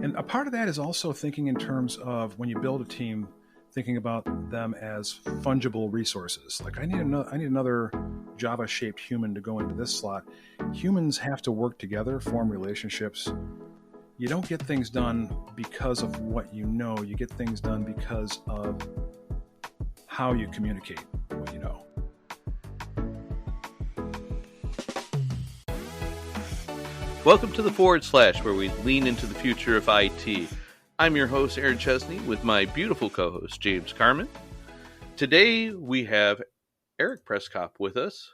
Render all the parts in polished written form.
And a part of that is also thinking in terms of when you build a team, thinking about them as fungible resources. Like I need another Java-shaped human to go into this slot. Humans have to work together, form relationships. You don't get things done because of what you know. You get things done because of how you communicate what you know. Welcome to the Forward Slash, where we lean into the future of IT. I'm your host, Aaron Chesney, with my beautiful co-host, James Carmen. Today, we have Erik Przekop with us.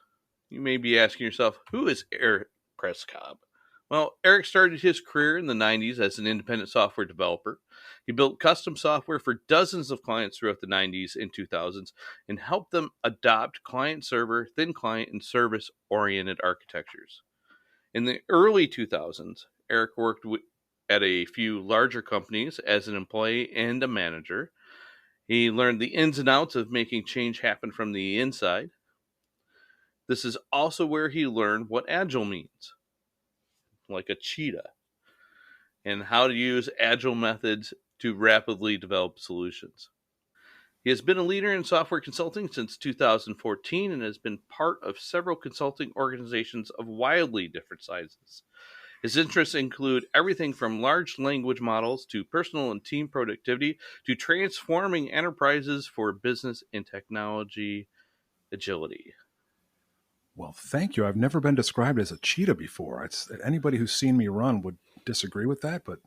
You may be asking yourself, who is Erik Przekop? Well, Erik started his career in the 90s as an independent software developer. He built custom software for dozens of clients throughout the 90s and 2000s and helped them adopt client-server, thin client, and service-oriented architectures. In the early 2000s, Erik worked at a few larger companies as an employee and a manager. He learned the ins and outs of making change happen from the inside. This is also where he learned what Agile means, like a cheetah, and how to use Agile methods to rapidly develop solutions. He has been a leader in software consulting since 2014 and has been part of several consulting organizations of wildly different sizes. His interests include everything from large language models to personal and team productivity to transforming enterprises for business and technology agility. Well, thank you. I've never been described as a cheetah before. Anybody who's seen me run would disagree with that, but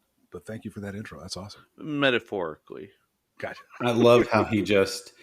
thank you for that intro. That's awesome. Metaphorically. Gotcha. I love how he just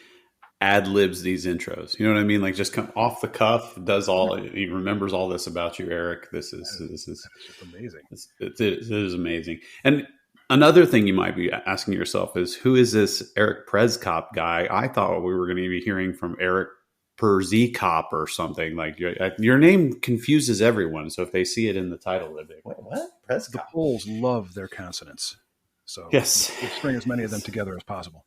ad-libs these intros. You know what I mean? Like just come off the cuff, he remembers all this about you, Erik. This is just amazing. It is amazing. And another thing you might be asking yourself is, who is this Erik Przekop guy? I thought we were going to be hearing from Erik Przekop or something. Like your name confuses everyone. So if they see it in the title, they're like, what? Przekop? The Poles love their consonants. So yes, we string as many of them together as possible.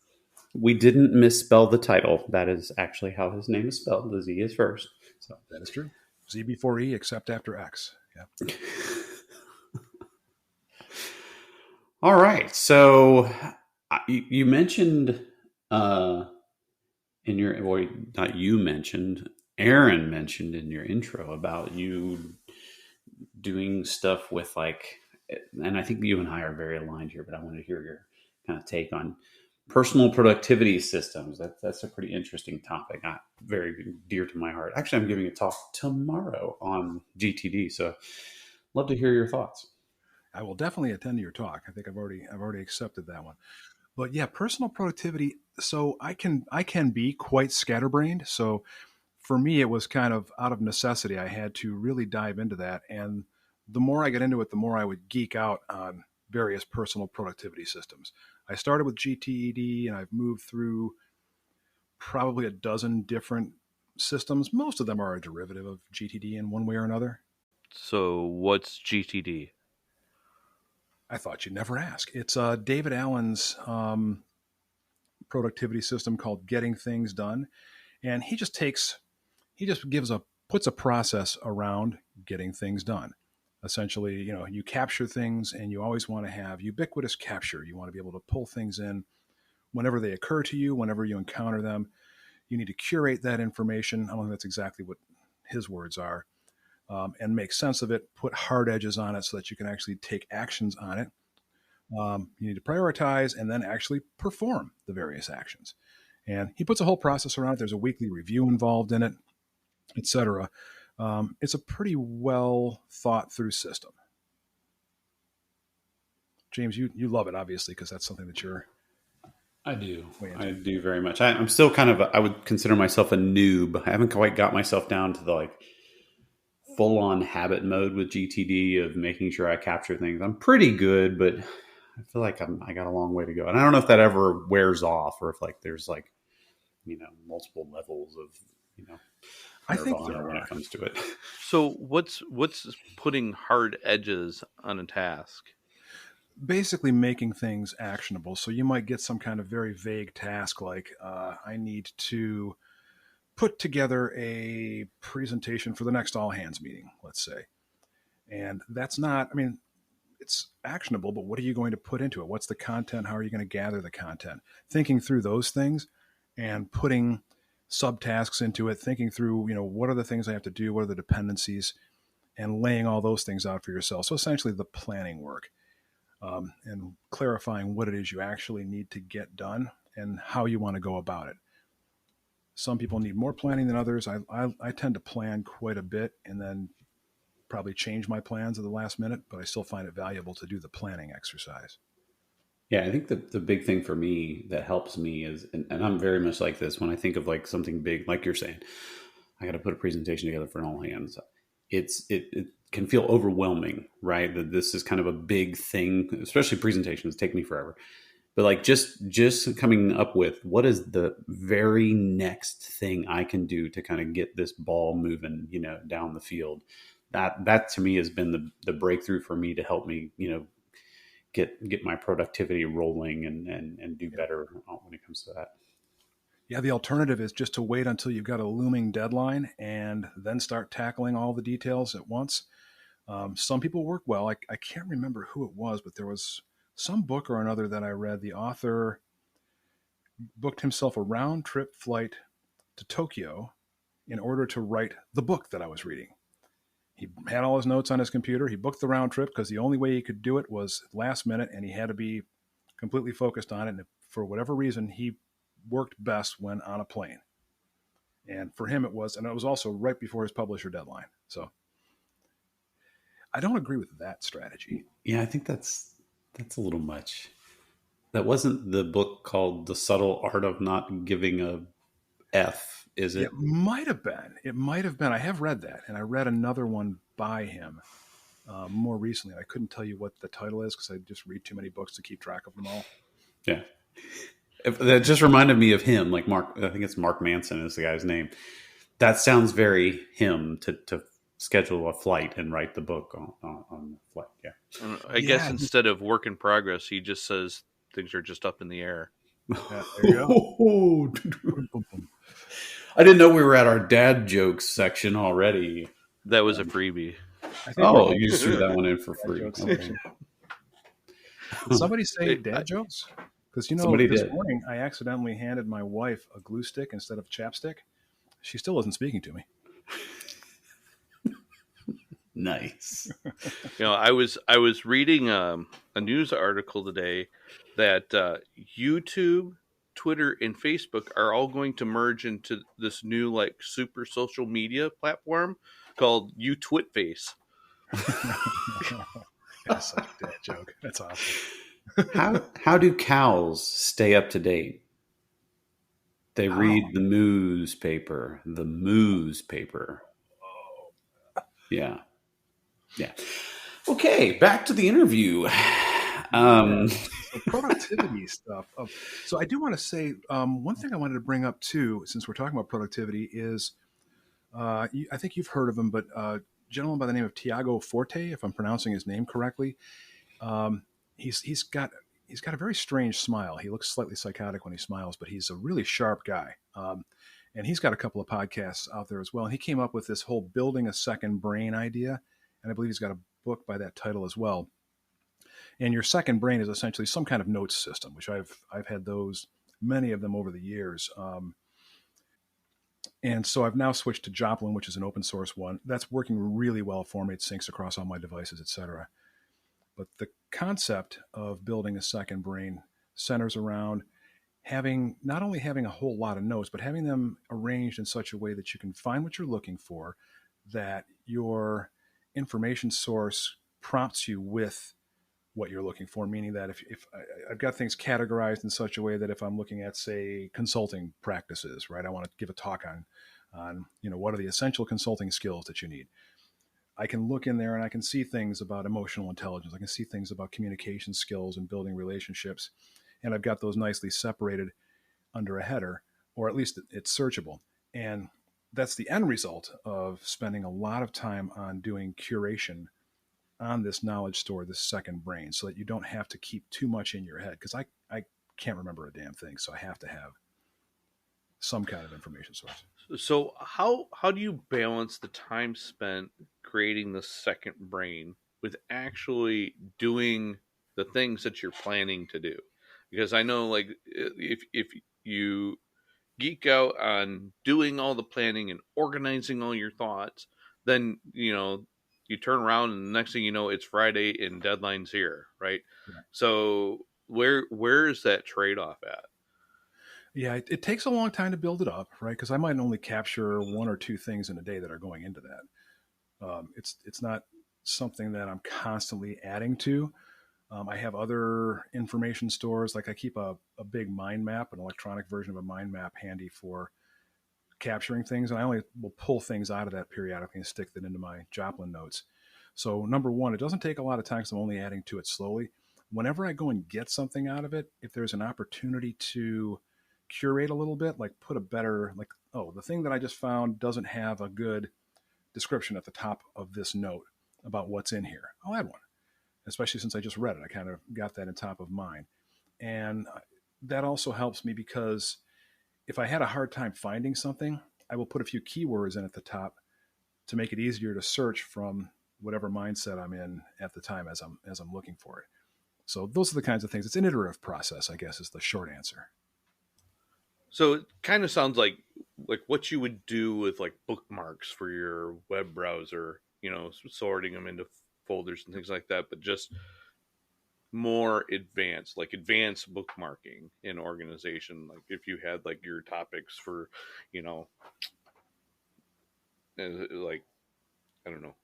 We didn't misspell the title. That is actually how his name is spelled. The Z is first. So that is true. Z before E, except after X. Yeah. All right. So you mentioned Aaron mentioned in your intro about you doing stuff with and I think you and I are very aligned here, but I want to hear your kind of take on personal productivity systems. That's a pretty interesting topic. Very dear to my heart. Actually, I'm giving a talk tomorrow on GTD, so love to hear your thoughts. I will definitely attend your talk. I think I've already accepted that one. But yeah, personal productivity. So I can be quite scatterbrained. So for me, it was kind of out of necessity. I had to really dive into that, and the more I got into it, the more I would geek out on various personal productivity systems. I started with GTD, and I've moved through probably a dozen different systems. Most of them are a derivative of GTD in one way or another. So what's GTD? I thought you'd never ask. It's David Allen's productivity system called Getting Things Done. And he just puts a process around getting things done. Essentially, you capture things, and you always want to have ubiquitous capture. You want to be able to pull things in whenever they occur to you, whenever you encounter them. You need to curate that information. I don't think that's exactly what his words are, and make sense of it, put hard edges on it so that you can actually take actions on it. You need to prioritize and then actually perform the various actions. And he puts a whole process around it. There's a weekly review involved in it, etc. It's a pretty well thought through system. James, you love it, obviously, because that's something that you're... I do very much. I'm still I would consider myself a noob. I haven't quite got myself down to the full on habit mode with GTD of making sure I capture things. I'm pretty good, but I feel like I got a long way to go. And I don't know if that ever wears off, or if there's multiple levels of, I think there when it comes to it. So what's putting hard edges on a task? Basically making things actionable. So you might get some kind of very vague task like, I need to put together a presentation for the next all hands meeting, let's say. And that's not, it's actionable, but what are you going to put into it? What's the content? How are you going to gather the content? Thinking through those things and putting subtasks into it, thinking through, what are the things I have to do? What are the dependencies? And laying all those things out for yourself. So essentially the planning work, and clarifying what it is you actually need to get done and how you want to go about it. Some people need more planning than others. I tend to plan quite a bit and then probably change my plans at the last minute, but I still find it valuable to do the planning exercise. Yeah, I think the big thing for me that helps me is, and I'm very much like this, when I think of like something big, like you're saying, I got to put a presentation together for an all hands. It can feel overwhelming, right? That this is kind of a big thing, especially presentations take me forever. But like just coming up with what is the very next thing I can do to kind of get this ball moving, down the field. That to me has been the breakthrough for me to help me, get my productivity rolling and do better when it comes to that. Yeah, the alternative is just to wait until you've got a looming deadline and then start tackling all the details at once. Some people work well. I can't remember who it was, but there was some book or another that I read. The author booked himself a round trip flight to Tokyo in order to write the book that I was reading. He had all his notes on his computer. He booked the round trip because the only way he could do it was last minute, and he had to be completely focused on it. And for whatever reason, he worked best when on a plane. And for him, it was also right before his publisher deadline. So I don't agree with that strategy. Yeah, I think that's a little much. That wasn't the book called The Subtle Art of Not Giving a F, is it? It might have been. It might have been. I have read that, and I read another one by him more recently. I couldn't tell you what the title is because I just read too many books to keep track of them all. Yeah. That just reminded me of him, like Mark. I think it's Mark Manson is the guy's name. That sounds very him to schedule a flight and write the book on the flight. Yeah. I guess instead of work in progress, he just says things are just up in the air. Yeah, there you go. I didn't know we were at our dad jokes section already. That was a freebie. You just threw that one in for free. Okay. Somebody say dad jokes? Because this morning I accidentally handed my wife a glue stick instead of chapstick. She still isn't speaking to me. Nice. I was reading a news article today that YouTube, Twitter, and Facebook are all going to merge into this new like super social media platform called YouTwitface. That's such a dad joke. That's awesome. How do cows stay up to date? They read the newspaper. The newspaper. Yeah. Yeah. Okay, back to the interview. So productivity stuff. So I do want to say one thing I wanted to bring up too, since we're talking about productivity, is I think you've heard of him, but a gentleman by the name of Tiago Forte, if I'm pronouncing his name correctly. He's got a very strange smile. He looks slightly psychotic when he smiles, but he's a really sharp guy. And he's got a couple of podcasts out there as well. And he came up with this whole building a second brain idea. And I believe he's got a book by that title as well. And your second brain is essentially some kind of notes system, which I've had those, many of them over the years. And so I've now switched to Joplin, which is an open source one. That's working really well for me. It syncs across all my devices, etc. But the concept of building a second brain centers around not only having a whole lot of notes, but having them arranged in such a way that you can find what you're looking for, that your information source prompts you with what you're looking for, meaning that if I've got things categorized in such a way that if I'm looking at, say, consulting practices, right, I want to give a talk on what are the essential consulting skills that you need. I can look in there and I can see things about emotional intelligence. I can see things about communication skills and building relationships. And I've got those nicely separated under a header, or at least it's searchable. And that's the end result of spending a lot of time on doing curation on this knowledge store, this second brain, so that you don't have to keep too much in your head. Because I can't remember a damn thing, so I have to have some kind of information source. So how do you balance the time spent creating the second brain with actually doing the things that you're planning to do. Because I know, like, if you geek out on doing all the planning and organizing all your thoughts, then you turn around and the next thing you know, it's Friday and deadline's here, right? Yeah. So where is that trade off at? Yeah, it takes a long time to build it up, right? Because I might only capture one or two things in a day that are going into that. It's not something that I'm constantly adding to. I have other information stores, like I keep a big mind map, an electronic version of a mind map handy for capturing things, and I only will pull things out of that periodically and stick that into my Joplin notes. So number one, it doesn't take a lot of time because I'm only adding to it slowly. Whenever I go and get something out of it, if there's an opportunity to curate a little bit, like put a better, like, oh, the thing that I just found doesn't have a good description at the top of this note about what's in here, I'll add one, especially since I just read it. I kind of got that in top of mind. And that also helps me because if I had a hard time finding something, I will put a few keywords in at the top to make it easier to search from whatever mindset I'm in at the time as I'm looking for it. So those are the kinds of things. It's an iterative process, I guess, is the short answer. So it kind of sounds like what you would do with like bookmarks for your web browser, sorting them into folders and things like that, but just more advanced, like advanced bookmarking in organization. Like if you had like your topics for, you know, like, I don't know,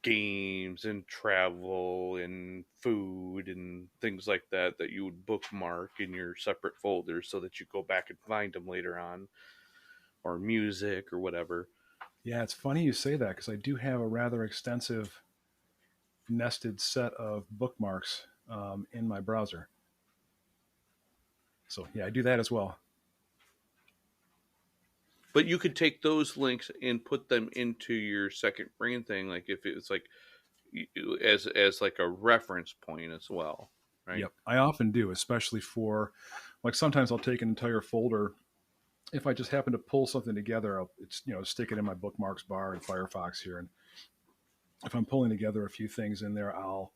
games and travel and food and things like that, that you would bookmark in your separate folders so that you go back and find them later on, or music or whatever. Yeah, it's funny you say that because I do have a rather extensive nested set of bookmarks in my browser. So yeah, I do that as well. But you could take those links and put them into your second brain thing, like if it's like as like a reference point as well, right? Yep, I often do, especially for like sometimes I'll take an entire folder if I just happen to pull something together. I'll stick it in my bookmarks bar in Firefox here, and if I'm pulling together a few things in there, I'll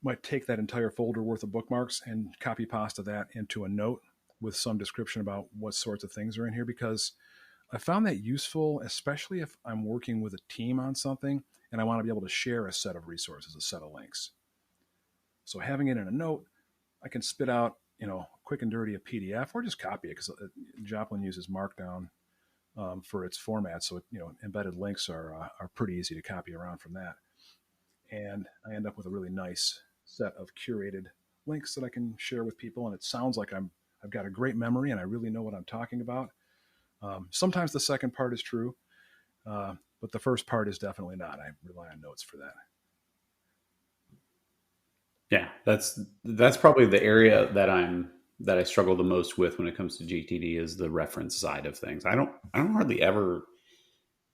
might take that entire folder worth of bookmarks and copy pasta that into a note with some description about what sorts of things are in here because I found that useful, especially if I'm working with a team on something and I want to be able to share a set of resources, a set of links. So having it in a note, I can spit out, quick and dirty a PDF or just copy it because Joplin uses Markdown for its format. So, embedded links are pretty easy to copy around from that. And I end up with a really nice set of curated links that I can share with people. And it sounds like I've got a great memory and I really know what I'm talking about. Sometimes the second part is true, but the first part is definitely not. I rely on notes for that. Yeah, that's probably the area that I struggle the most with when it comes to GTD is the reference side of things. I don't hardly ever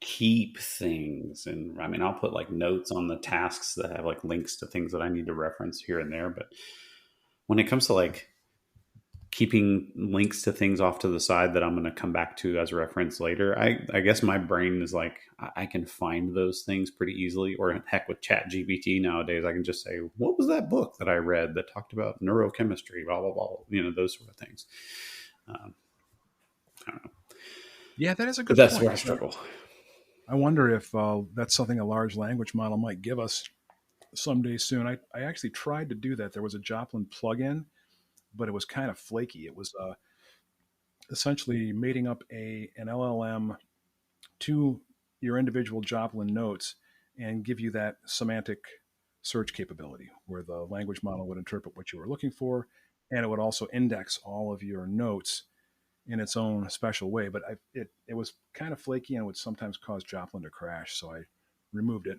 keep things, and I mean I'll put like notes on the tasks that have like links to things that I need to reference here and there, but when it comes to like keeping links to things off to the side that I'm going to come back to as a reference later, I guess my brain is like, I can find those things pretty easily. Or heck, with Chat GPT nowadays, I can just say, what was that book that I read that talked about neurochemistry, blah, blah, blah, those sort of things. I don't know. Yeah, that is a But good that's point. where I struggle. I wonder if that's something a large language model might give us someday soon. I actually tried to do that. There was a Joplin plugin, but it was kind of flaky. It was essentially mating up an LLM to your individual Joplin notes and give you that semantic search capability where the language model would interpret what you were looking for, and it would also index all of your notes in its own special way. But it was kind of flaky and would sometimes cause Joplin to crash, so I removed it.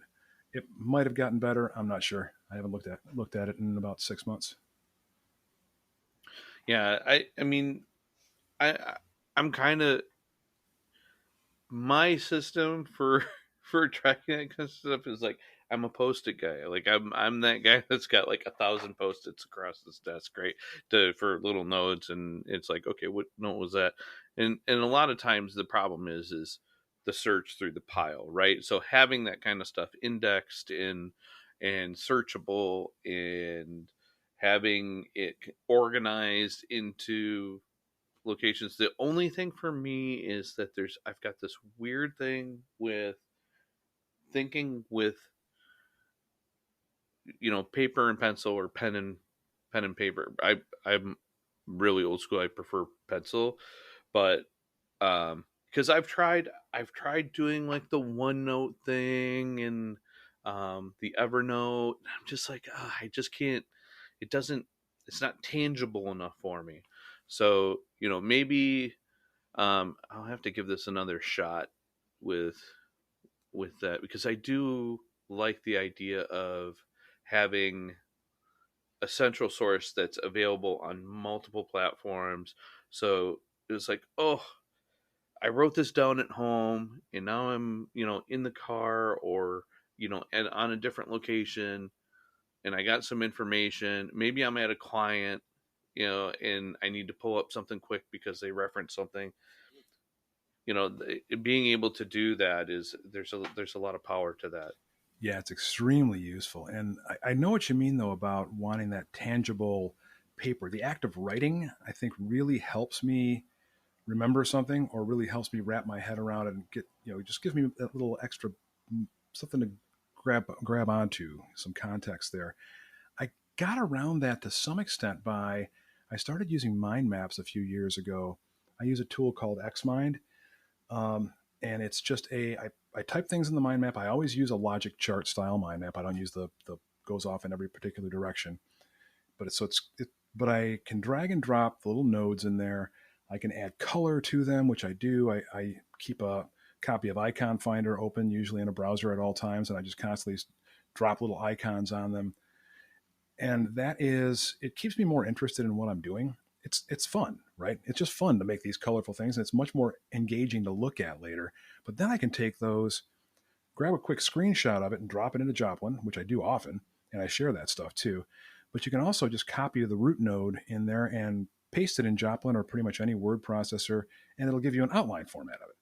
It might have gotten better. I'm not sure. I haven't looked at it in about 6 months. Yeah, I mean, I I'm kind of, my system for for tracking that kind of stuff is like, I'm a post-it guy. Like I'm that guy that's got like 1,000 post-its across this desk, right? For little notes, and it's like, okay, what note was that? And a lot of times the problem is the search through the pile, right? So having that kind of stuff indexed and searchable, and having it organized into locations. The only thing for me is that I've got this weird thing with thinking with, paper and pencil, or pen and paper. I'm really old school. I prefer pencil, but because I've tried doing like the OneNote thing and the Evernote. I'm just like, I just can't. It doesn't. It's not tangible enough for me. So maybe I'll have to give this another shot with that, because I do like the idea of having a central source that's available on multiple platforms. So it was like, oh, I wrote this down at home, and now I'm, in the car, or, and on a different location, and I got some information. Maybe I'm at a client, and I need to pull up something quick because they reference something. Being able to do that there's a lot of power to that. Yeah, it's extremely useful. And I know what you mean, though, about wanting that tangible paper. The act of writing, I think, really helps me remember something, or really helps me wrap my head around it and get, just gives me that little extra something to grab onto, some context there. I got around that to some extent I started using mind maps a few years ago. I use a tool called Xmind. And it's just I type things in the mind map. I always use a logic chart style mind map. I don't use the goes off in every particular direction, but I can drag and drop the little nodes in there. I can add color to them, which I do. I keep a copy of Icon Finder open, usually in a browser at all times, and I just constantly drop little icons on them. And it keeps me more interested in what I'm doing. It's fun, right? It's just fun to make these colorful things, and it's much more engaging to look at later. But then I can take those, grab a quick screenshot of it, and drop it into Joplin, which I do often, and I share that stuff too. But you can also just copy the root node in there and paste it in Joplin or pretty much any word processor, and it'll give you an outline format of it.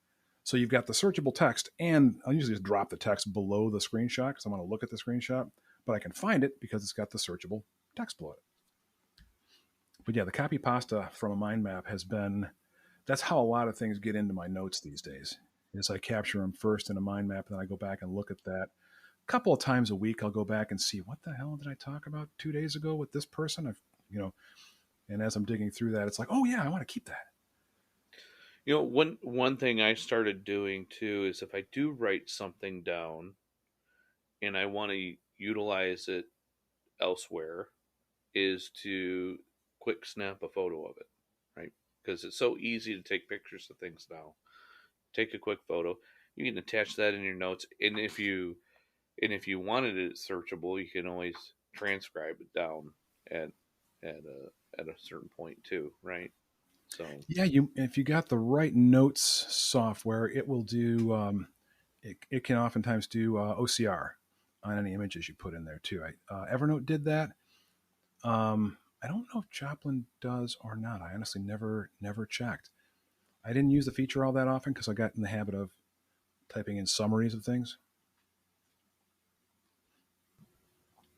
So you've got the searchable text, and I'll usually just drop the text below the screenshot because I want to look at the screenshot, but I can find it because it's got the searchable text below it. But yeah, the copy pasta from a mind map that's how a lot of things get into my notes these days, is I capture them first in a mind map, and then I go back and look at that. A couple of times a week, I'll go back and see, what the hell did I talk about 2 days ago with this person? And as I'm digging through that, it's like, oh yeah, I want to keep that. One thing I started doing too is, if I do write something down and I want to utilize it elsewhere, is to quick snap a photo of it, right? Because it's so easy to take pictures of things now. Take a quick photo. You can attach that in your notes, and if you wanted it searchable, you can always transcribe it down at a certain point too, right? So Yeah, if you got the right notes software, it will do. It can oftentimes do OCR on any images you put in there too. Evernote did that. I don't know if Joplin does or not. I honestly never checked. I didn't use the feature all that often because I got in the habit of typing in summaries of things.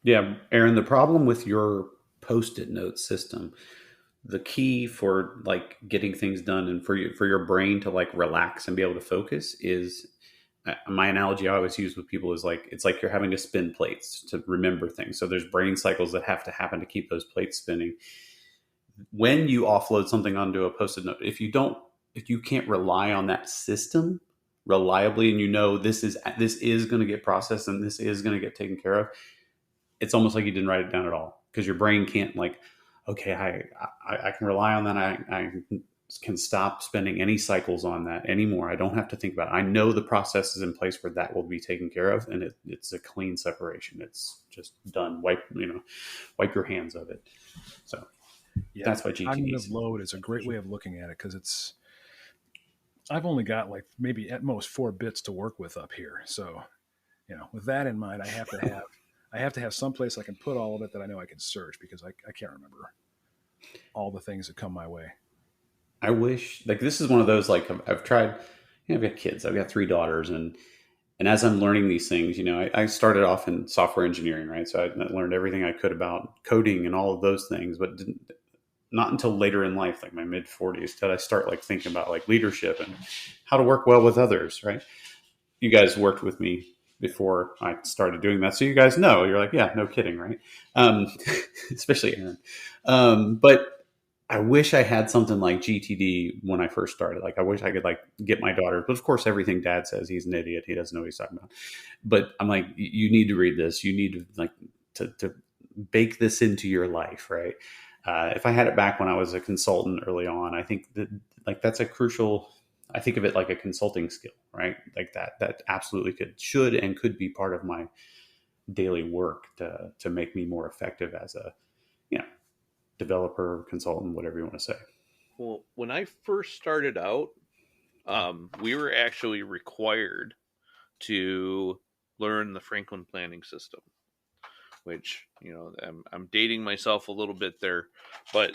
Yeah, Aaron, the problem with your post-it note system, the key for like getting things done and for your brain to like relax and be able to focus is, my analogy I always use with people is like, it's like you're having to spin plates to remember things. So there's brain cycles that have to happen to keep those plates spinning. When you offload something onto a post-it note, if you can't rely on that system reliably, and this is going to get processed and this is going to get taken care of, it's almost like you didn't write it down at all, because your brain can't like, okay, I can rely on that. I can stop spending any cycles on that anymore. I don't have to think about it. I know the process is in place where that will be taken care of, and it's a clean separation. It's just done. Wipe your hands of it. So Yeah, that's why GTD cognitive load is a great way of looking at it, because I've only got like maybe at most 4 bits to work with up here. So, with that in mind, I have to have some place I can put all of it that I know I can search, because I can't remember all the things that come my way. I wish, like, this is one of those, like, I've tried, I've got kids. I've got 3 daughters, and as I'm learning these things, I started off in software engineering, right? So I learned everything I could about coding and all of those things, but not until later in life, like my mid 40s, did I start like thinking about like leadership and how to work well with others, right? You guys worked with me before I started doing that, so you guys know. You're like, yeah, no kidding, right? Um, Especially Aaron. But I wish I had something like GTD when I first started. Like, I wish I could like get my daughter. But of course, everything Dad says, he's an idiot. He doesn't know what he's talking about. But I'm like, you need to read this. You need to like to bake this into your life, right? If I had it back when I was a consultant early on, I think that like that's a crucial. I think of it like a consulting skill, right? Like that absolutely should and could be part of my daily work to make me more effective as a you know developer, consultant, whatever you want to say. Well, when I first started out, we were actually required to learn the Franklin planning system, which, I'm dating myself a little bit there, but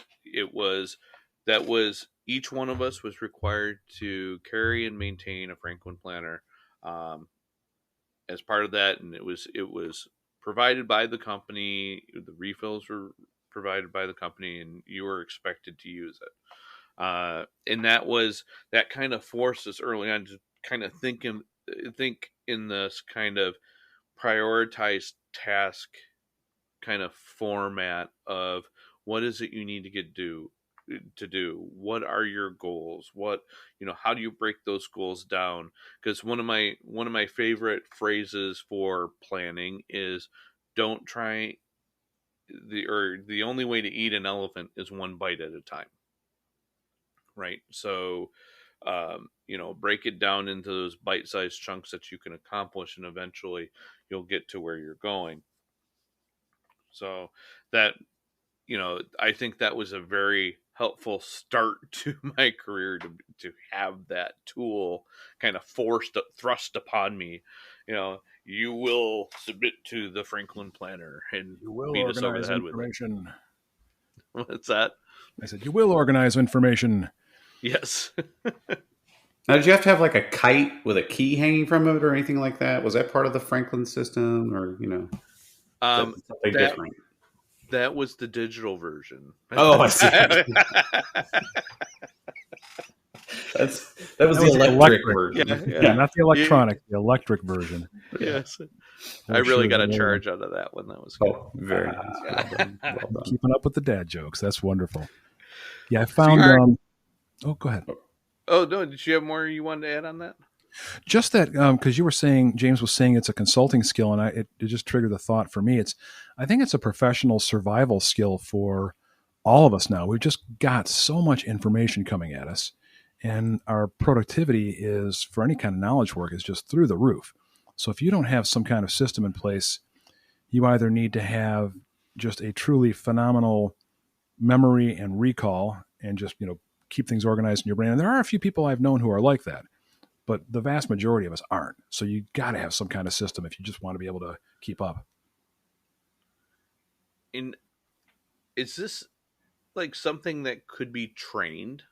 that was each one of us was required to carry and maintain a Franklin planner, um, as part of that, and it was provided by the company. The refills were provided by the company, and you were expected to use it. And that kind of forced us early on to kind of think in this kind of prioritized task kind of format of what is it you need to do, what are your goals, how do you break those goals down, because one of my favorite phrases for planning is don't try the only way to eat an elephant is one bite at a time, right? So break it down into those bite-sized chunks that you can accomplish, and eventually you'll get to where you're going. So that I think that was a very helpful start to my career to have that tool kind of thrust upon me. You will submit to the Franklin Planner and You will beat us over the organize head with it. information. What's that? I said, you will organize information. Yes. Now, did you have to have like a kite with a key hanging from it or anything like that? Was that part of the Franklin system, or um, something that different? that was the digital version. Oh, I see. That was the electric version. Yeah. Not the electronic, the electric version. Yes. I really got a charge out of that one. That was good. Oh, very nice. Well done. Well done. Keeping up with the dad jokes. That's wonderful. Yeah, I found. Oh, go ahead. Oh, no. Did you have more you wanted to add on that? Just that, because you were saying, James was saying it's a consulting skill, and it just triggered the thought for me. I think it's a professional survival skill for all of us now. We've just got so much information coming at us, and our productivity is, for any kind of knowledge work, is just through the roof. So if you don't have some kind of system in place, you either need to have just a truly phenomenal memory and recall, and just keep things organized in your brain. And there are a few people I've known who are like that, but the vast majority of us aren't. So you got to have some kind of system if you just want to be able to keep up. And is this like something that could be trained?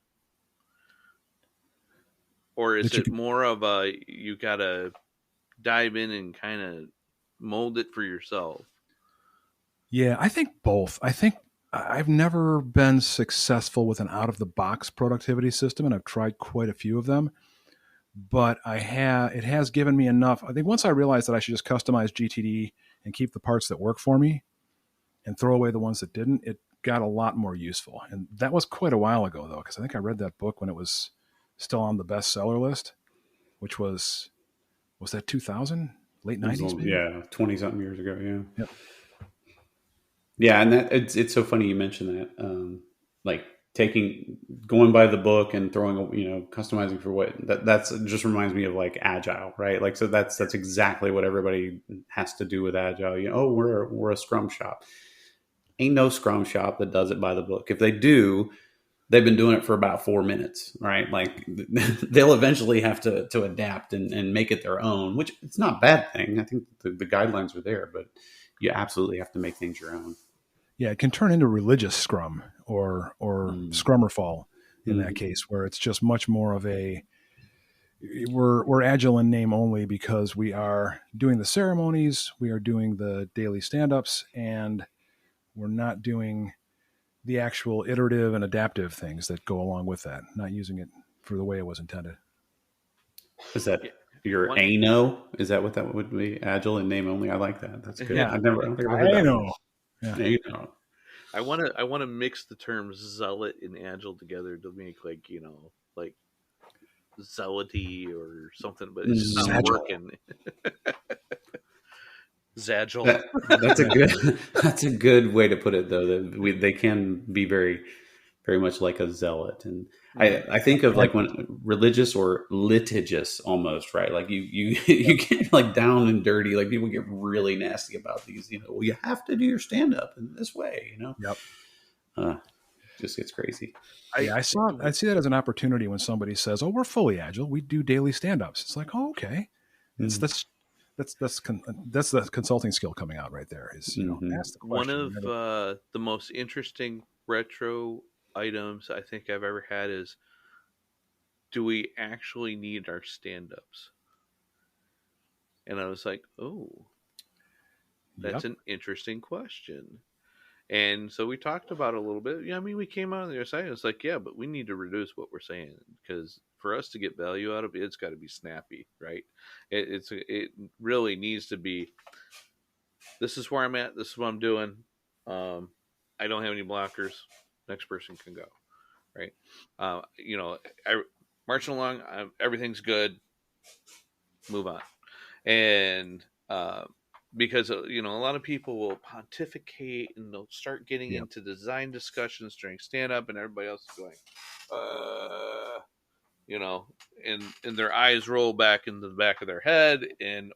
Or is it more of you got to dive in and kind of mold it for yourself? Yeah, I think both. I think I've never been successful with an out-of-the-box productivity system, and I've tried quite a few of them. But it has given me enough. I think once I realized that I should just customize GTD and keep the parts that work for me and throw away the ones that didn't, it got a lot more useful. And that was quite a while ago, though, because I think I read that book when it was still on the bestseller list, which was that 2000? Late 90s? Maybe? Yeah, 20-something years ago, yeah. Yep. Yeah, and that it's so funny you mentioned that. Like going by the book and throwing, customizing for what that's just reminds me of like Agile, right? Like, so that's exactly what everybody has to do with Agile. We're a Scrum shop. Ain't no Scrum shop that does it by the book. If they do, they've been doing it for about 4 minutes, right? Like they'll eventually have to adapt and make it their own, which it's not a bad thing. I think the guidelines are there, but you absolutely have to make things your own. Yeah, it can turn into religious Scrum or Scrummerfall in that case, where it's just much more of a, we're agile in name only because we are doing the ceremonies, we are doing the daily stand-ups, and we're not doing the actual iterative and adaptive things that go along with that. Not using it for the way it was intended. Is that Yeah. your One, ANO? Is that what that would be? Agile and name only. I like that. That's good. Yeah, I don't think I've ever heard I that one. know. Yeah, ANO. I want to mix the terms zealot and agile together to make like zealoty or something, but it's just not Sagile. working. Zagile. That's a good that's a good way to put it though. That they can be very very much like a zealot, and I think of like when religious or litigious almost, right? Like you get like down and dirty. Like people get really nasty about these. Well, you have to do your stand up in this way. Yep. Just gets crazy. Yeah, I see that as an opportunity when somebody says, "Oh, we're fully agile. We do daily stand-ups." It's like, "Oh, okay." It's that's the consulting skill coming out right there. Is ask the One question. of the most interesting retro items I think I've ever had is, do we actually need our stand-ups? And I was like, oh, that's Yep. an interesting question. And so we talked about it a little bit. Yeah, I mean, we came out on the other side. It's like, yeah, but we need to reduce what we're saying because for us to get value out of it, it's got to be snappy, right? It really needs to be. This is where I'm at. This is what I'm doing. I don't have any blockers. Next person can go, right? I marching along. Everything's good. Move on, and because a lot of people will pontificate and they'll start getting Yep. into design discussions during stand up, and everybody else is going, you know, and their eyes roll back into the back of their head,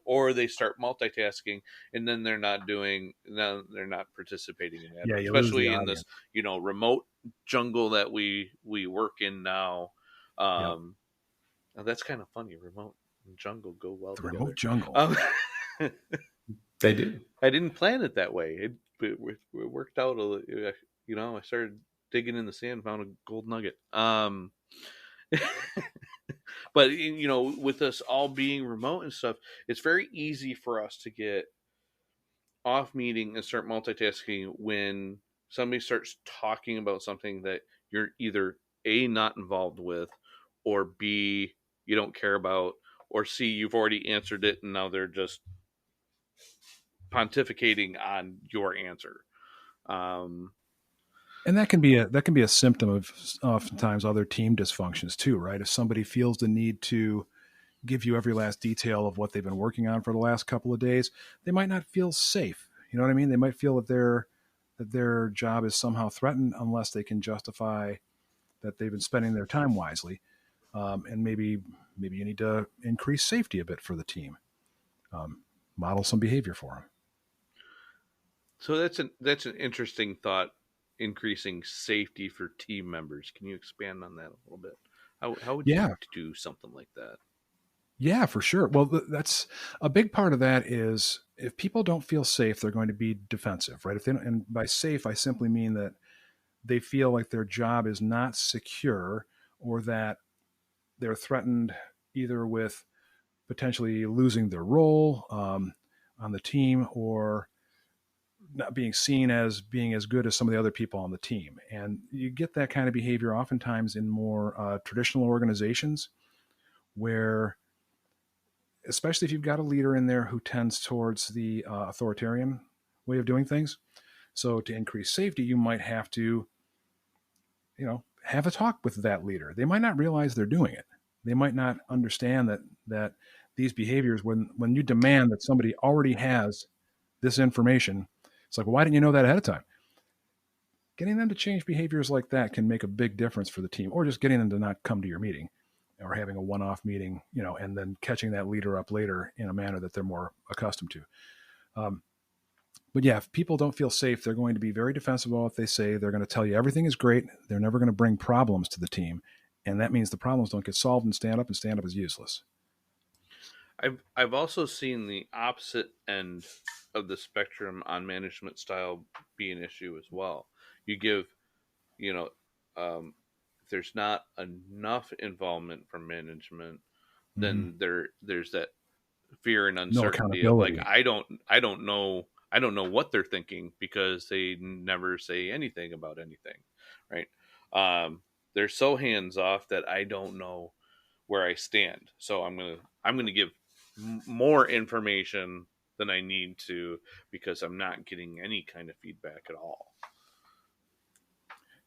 or they start multitasking, and then they're not participating in that, Yeah, you lose the especially in audience. this remote jungle that we work in now. Yep. Now that's kind of funny. Remote and jungle go well The together. remote jungle. They do. I didn't plan it that way. It worked out. I started digging in the sand, and found a gold nugget. But with us all being remote and stuff, it's very easy for us to get off meeting and start multitasking when somebody starts talking about something that you're either A, not involved with, or B, you don't care about, or C, you've already answered it and now they're just pontificating on your answer. And that can be a symptom of oftentimes other team dysfunctions too, right? If somebody feels the need to give you every last detail of what they've been working on for the last couple of days, they might not feel safe. You know what I mean? They might feel that their job is somehow threatened unless they can justify that they've been spending their time wisely. And maybe you need to increase safety a bit for the team. Model some behavior for them. So that's an interesting thought. Increasing safety for team members. Can you expand on that a little bit? How would you Yeah, do something like that? yeah, for sure. Well, that's a big part of that is if people don't feel safe, they're going to be defensive, right? If they don't, and by safe, I simply mean that they feel like their job is not secure or that they're threatened either with potentially losing their role on the team or not being seen as being as good as some of the other people on the team. And you get that kind of behavior oftentimes in more traditional organizations where, especially if you've got a leader in there who tends towards the authoritarian way of doing things. So to increase safety, you might have to, have a talk with that leader. They might not realize they're doing it. They might not understand that these behaviors, when you demand that somebody already has this information, it's like, well, why didn't you know that ahead of time? Getting them to change behaviors like that can make a big difference for the team, or just getting them to not come to your meeting or having a one-off meeting, and then catching that leader up later in a manner that they're more accustomed to. But yeah, if people don't feel safe, they're going to be very defensive about what they say. They're going to tell you everything is great. They're never going to bring problems to the team. And that means the problems don't get solved in stand up, and stand up is useless. I've also seen the opposite end of the spectrum on management style be an issue as well. You give, if there's not enough involvement from management, then there's that fear and No uncertainty of like, accountability. I don't know what they're thinking because they never say anything about anything, right? They're so hands off that I don't know where I stand. So I'm gonna give more information than I need to because I'm not getting any kind of feedback at all.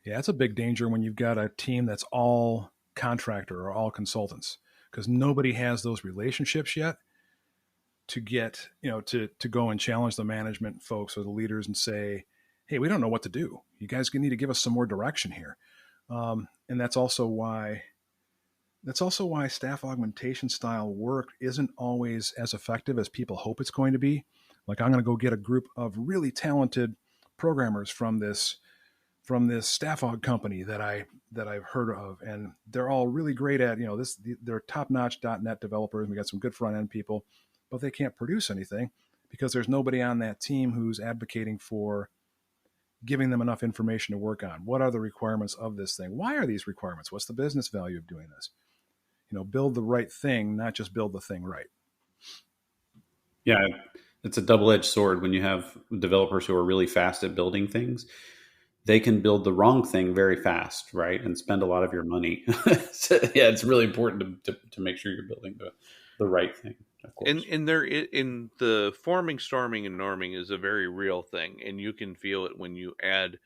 Yeah, that's a big danger when you've got a team that's all contractor or all consultants, because nobody has those relationships yet to get, to go and challenge the management folks or the leaders and say, hey, we don't know what to do. You guys need to give us some more direction here. And that's also why staff augmentation style work isn't always as effective as people hope it's going to be. Like, I'm going to go get a group of really talented programmers from this staff aug company that I've heard of, and they're all really great at, they're top notch .NET developers. We got some good front end people, but they can't produce anything because there's nobody on that team who's advocating for giving them enough information to work on. What are the requirements of this thing? Why are these requirements? What's the business value of doing this? Build the right thing, not just build the thing right. Yeah, it's a double-edged sword. When you have developers who are really fast at building things, they can build the wrong thing very fast, right? And spend a lot of your money. So, yeah, it's really important to make sure you're building the right thing. Of course. And there in the forming, storming, and norming is a very real thing, and you can feel it when you add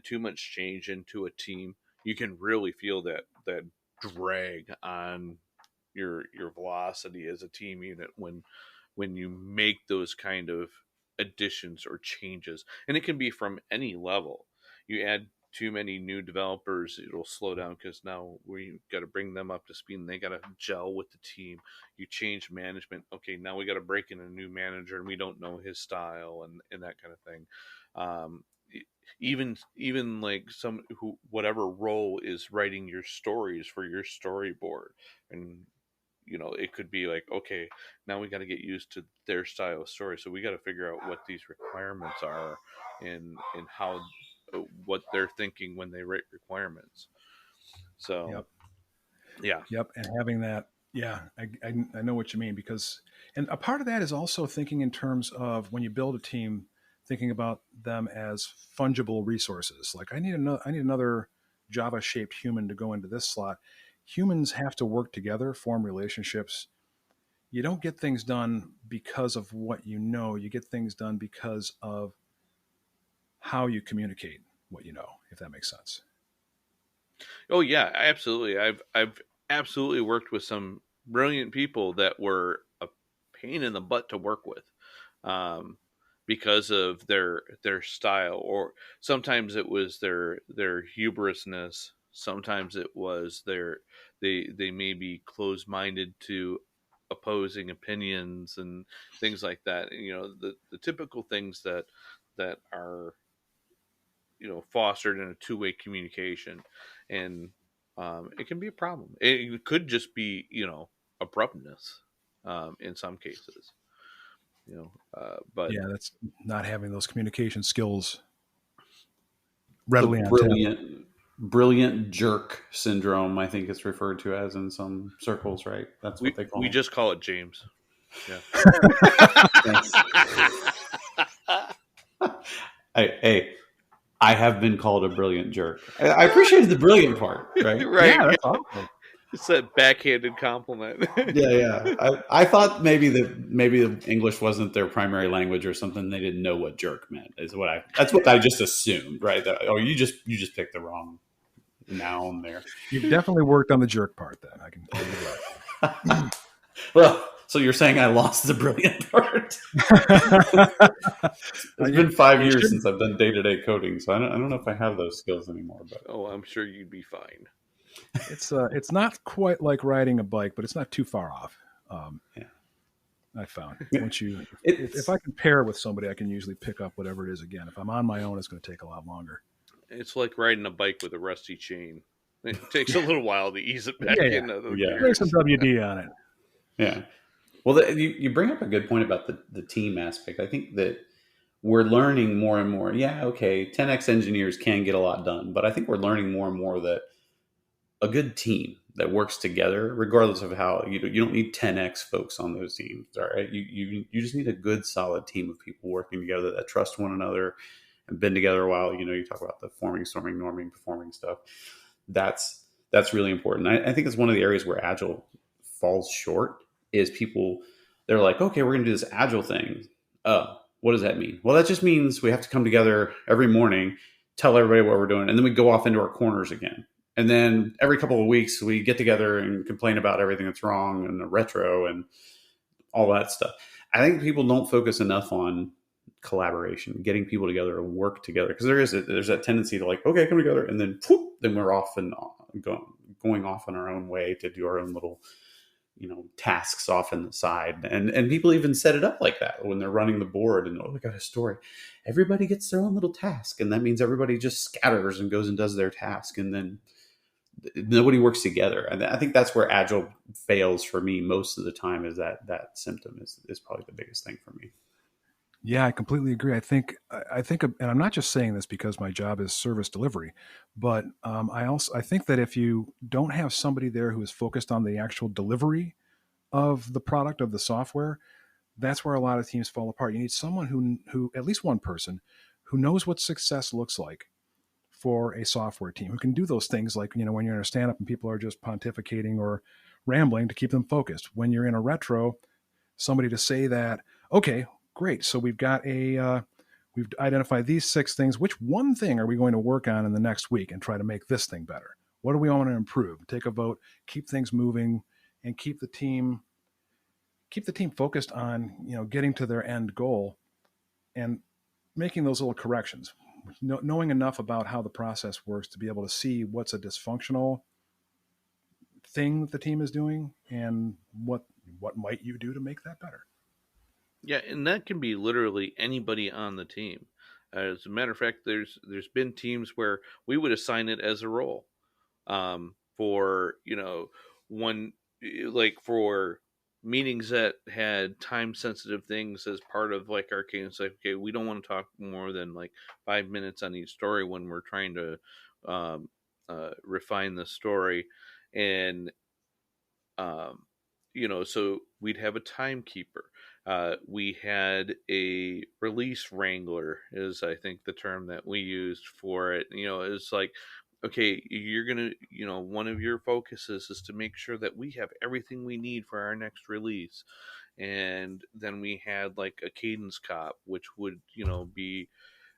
too much change into a team. You can really feel that drag on your velocity as a team unit when you make those kind of additions or changes, and it can be from any level. You add too many new developers, it'll slow down because now we got to bring them up to speed and they got to gel with the team. You change management, okay, now we got to break in a new manager and we don't know his style and that kind of thing. Even like whatever role is writing your stories for your storyboard, and it could be like, okay, now we got to get used to their style of story, so we got to figure out what these requirements are and how what they're thinking when they write requirements. So Yep. yeah. Yep. And having that, yeah, I know what you mean, because, and a part of that is also thinking in terms of when you build a team, thinking about them as fungible resources. Like, I need another Java shaped human to go into this slot. Humans have to work together, form relationships. You don't get things done because of what you know. You get things done because of how you communicate what you know, if that makes sense. Oh yeah, absolutely. I've absolutely worked with some brilliant people that were a pain in the butt to work with, because of their style, or sometimes it was their hubrisness. Sometimes it was they may be closed minded to opposing opinions and things like that. The typical things that are fostered in a two-way communication, and it can be a problem. It could just be abruptness, in some cases, but Yeah, that's not having those communication skills The readily on tap. brilliant jerk syndrome, I think it's referred to as in some circles, right? That's what they call we it. just call it James. Yeah. Hey, I have been called a brilliant jerk. I appreciated the brilliant part, right? Right. Yeah, that's awesome. It's that backhanded compliment. Yeah. I thought maybe the English wasn't their primary language or something. They didn't know what jerk meant. That's what I just assumed, right? You just picked the wrong noun there. You've definitely worked on the jerk part then. I can tell you that. Well, so you're saying I lost the brilliant part? It's been 5 years since I've done day-to-day coding, so I don't know if I have those skills anymore. But I'm sure you'd be fine. It's not quite like riding a bike, but it's not too far off. Yeah. I found if I can pair with somebody, I can usually pick up whatever it is again. If I'm on my own, it's going to take a lot longer. It's like riding a bike with a rusty chain. It takes a little while to ease it back into the gears. There's some WD on it. Yeah. Well, you bring up a good point about the team aspect. I think that we're learning more and more. Yeah, okay, 10x engineers can get a lot done, but I think we're learning more and more that a good team, that works together, regardless of how you don't need 10x folks on those teams. All right. You just need a good, solid team of people working together that trust one another and been together a while. You talk about the forming, storming, norming, performing stuff. That's really important. I think it's one of the areas where Agile falls short is people, they're like, okay, we're going to do this Agile thing. Oh, what does that mean? Well, that just means we have to come together every morning, tell everybody what we're doing, and then we go off into our corners again. And then every couple of weeks, we get together and complain about everything that's wrong and the retro and all that stuff. I think people don't focus enough on collaboration, getting people together to work together, because there's that tendency to like, okay, come together, and then whoop, then we're off and going off on our own way to do our own little tasks off in the side. And people even set it up like that when they're running the board, and we got a story, everybody gets their own little task, and that means everybody just scatters and goes and does their task, and then nobody works together. And I think that's where Agile fails for me most of the time, is that symptom is probably the biggest thing for me. Yeah, I completely agree. I think, and I'm not just saying this because my job is service delivery, but I think that if you don't have somebody there who is focused on the actual delivery of the product, of the software, that's where a lot of teams fall apart. You need someone who at least one person who knows what success looks like for a software team, who can do those things like, when you're in a stand-up and people are just pontificating or rambling, to keep them focused. When you're in a retro, somebody to say that, okay, great. So we've identified these 6 things. Which one thing are we going to work on in the next week and try to make this thing better? What do we want to improve? Take a vote, keep things moving, and keep the team focused on, getting to their end goal and making those little corrections. Knowing enough about how the process works to be able to see what's a dysfunctional thing that the team is doing and what might you do to make that better. Yeah, and that can be literally anybody on the team. As a matter of fact, there's been teams where we would assign it as a role, for one, like for meetings that had time sensitive things as part of like our cadence. Like, okay, we don't want to talk more than like 5 minutes on each story when we're trying to refine the story, and so we'd have a timekeeper. We had a release wrangler, is I think the term that we used for it. It's like, okay, you're going to, one of your focuses is to make sure that we have everything we need for our next release. And then we had like a cadence cop, which would, be,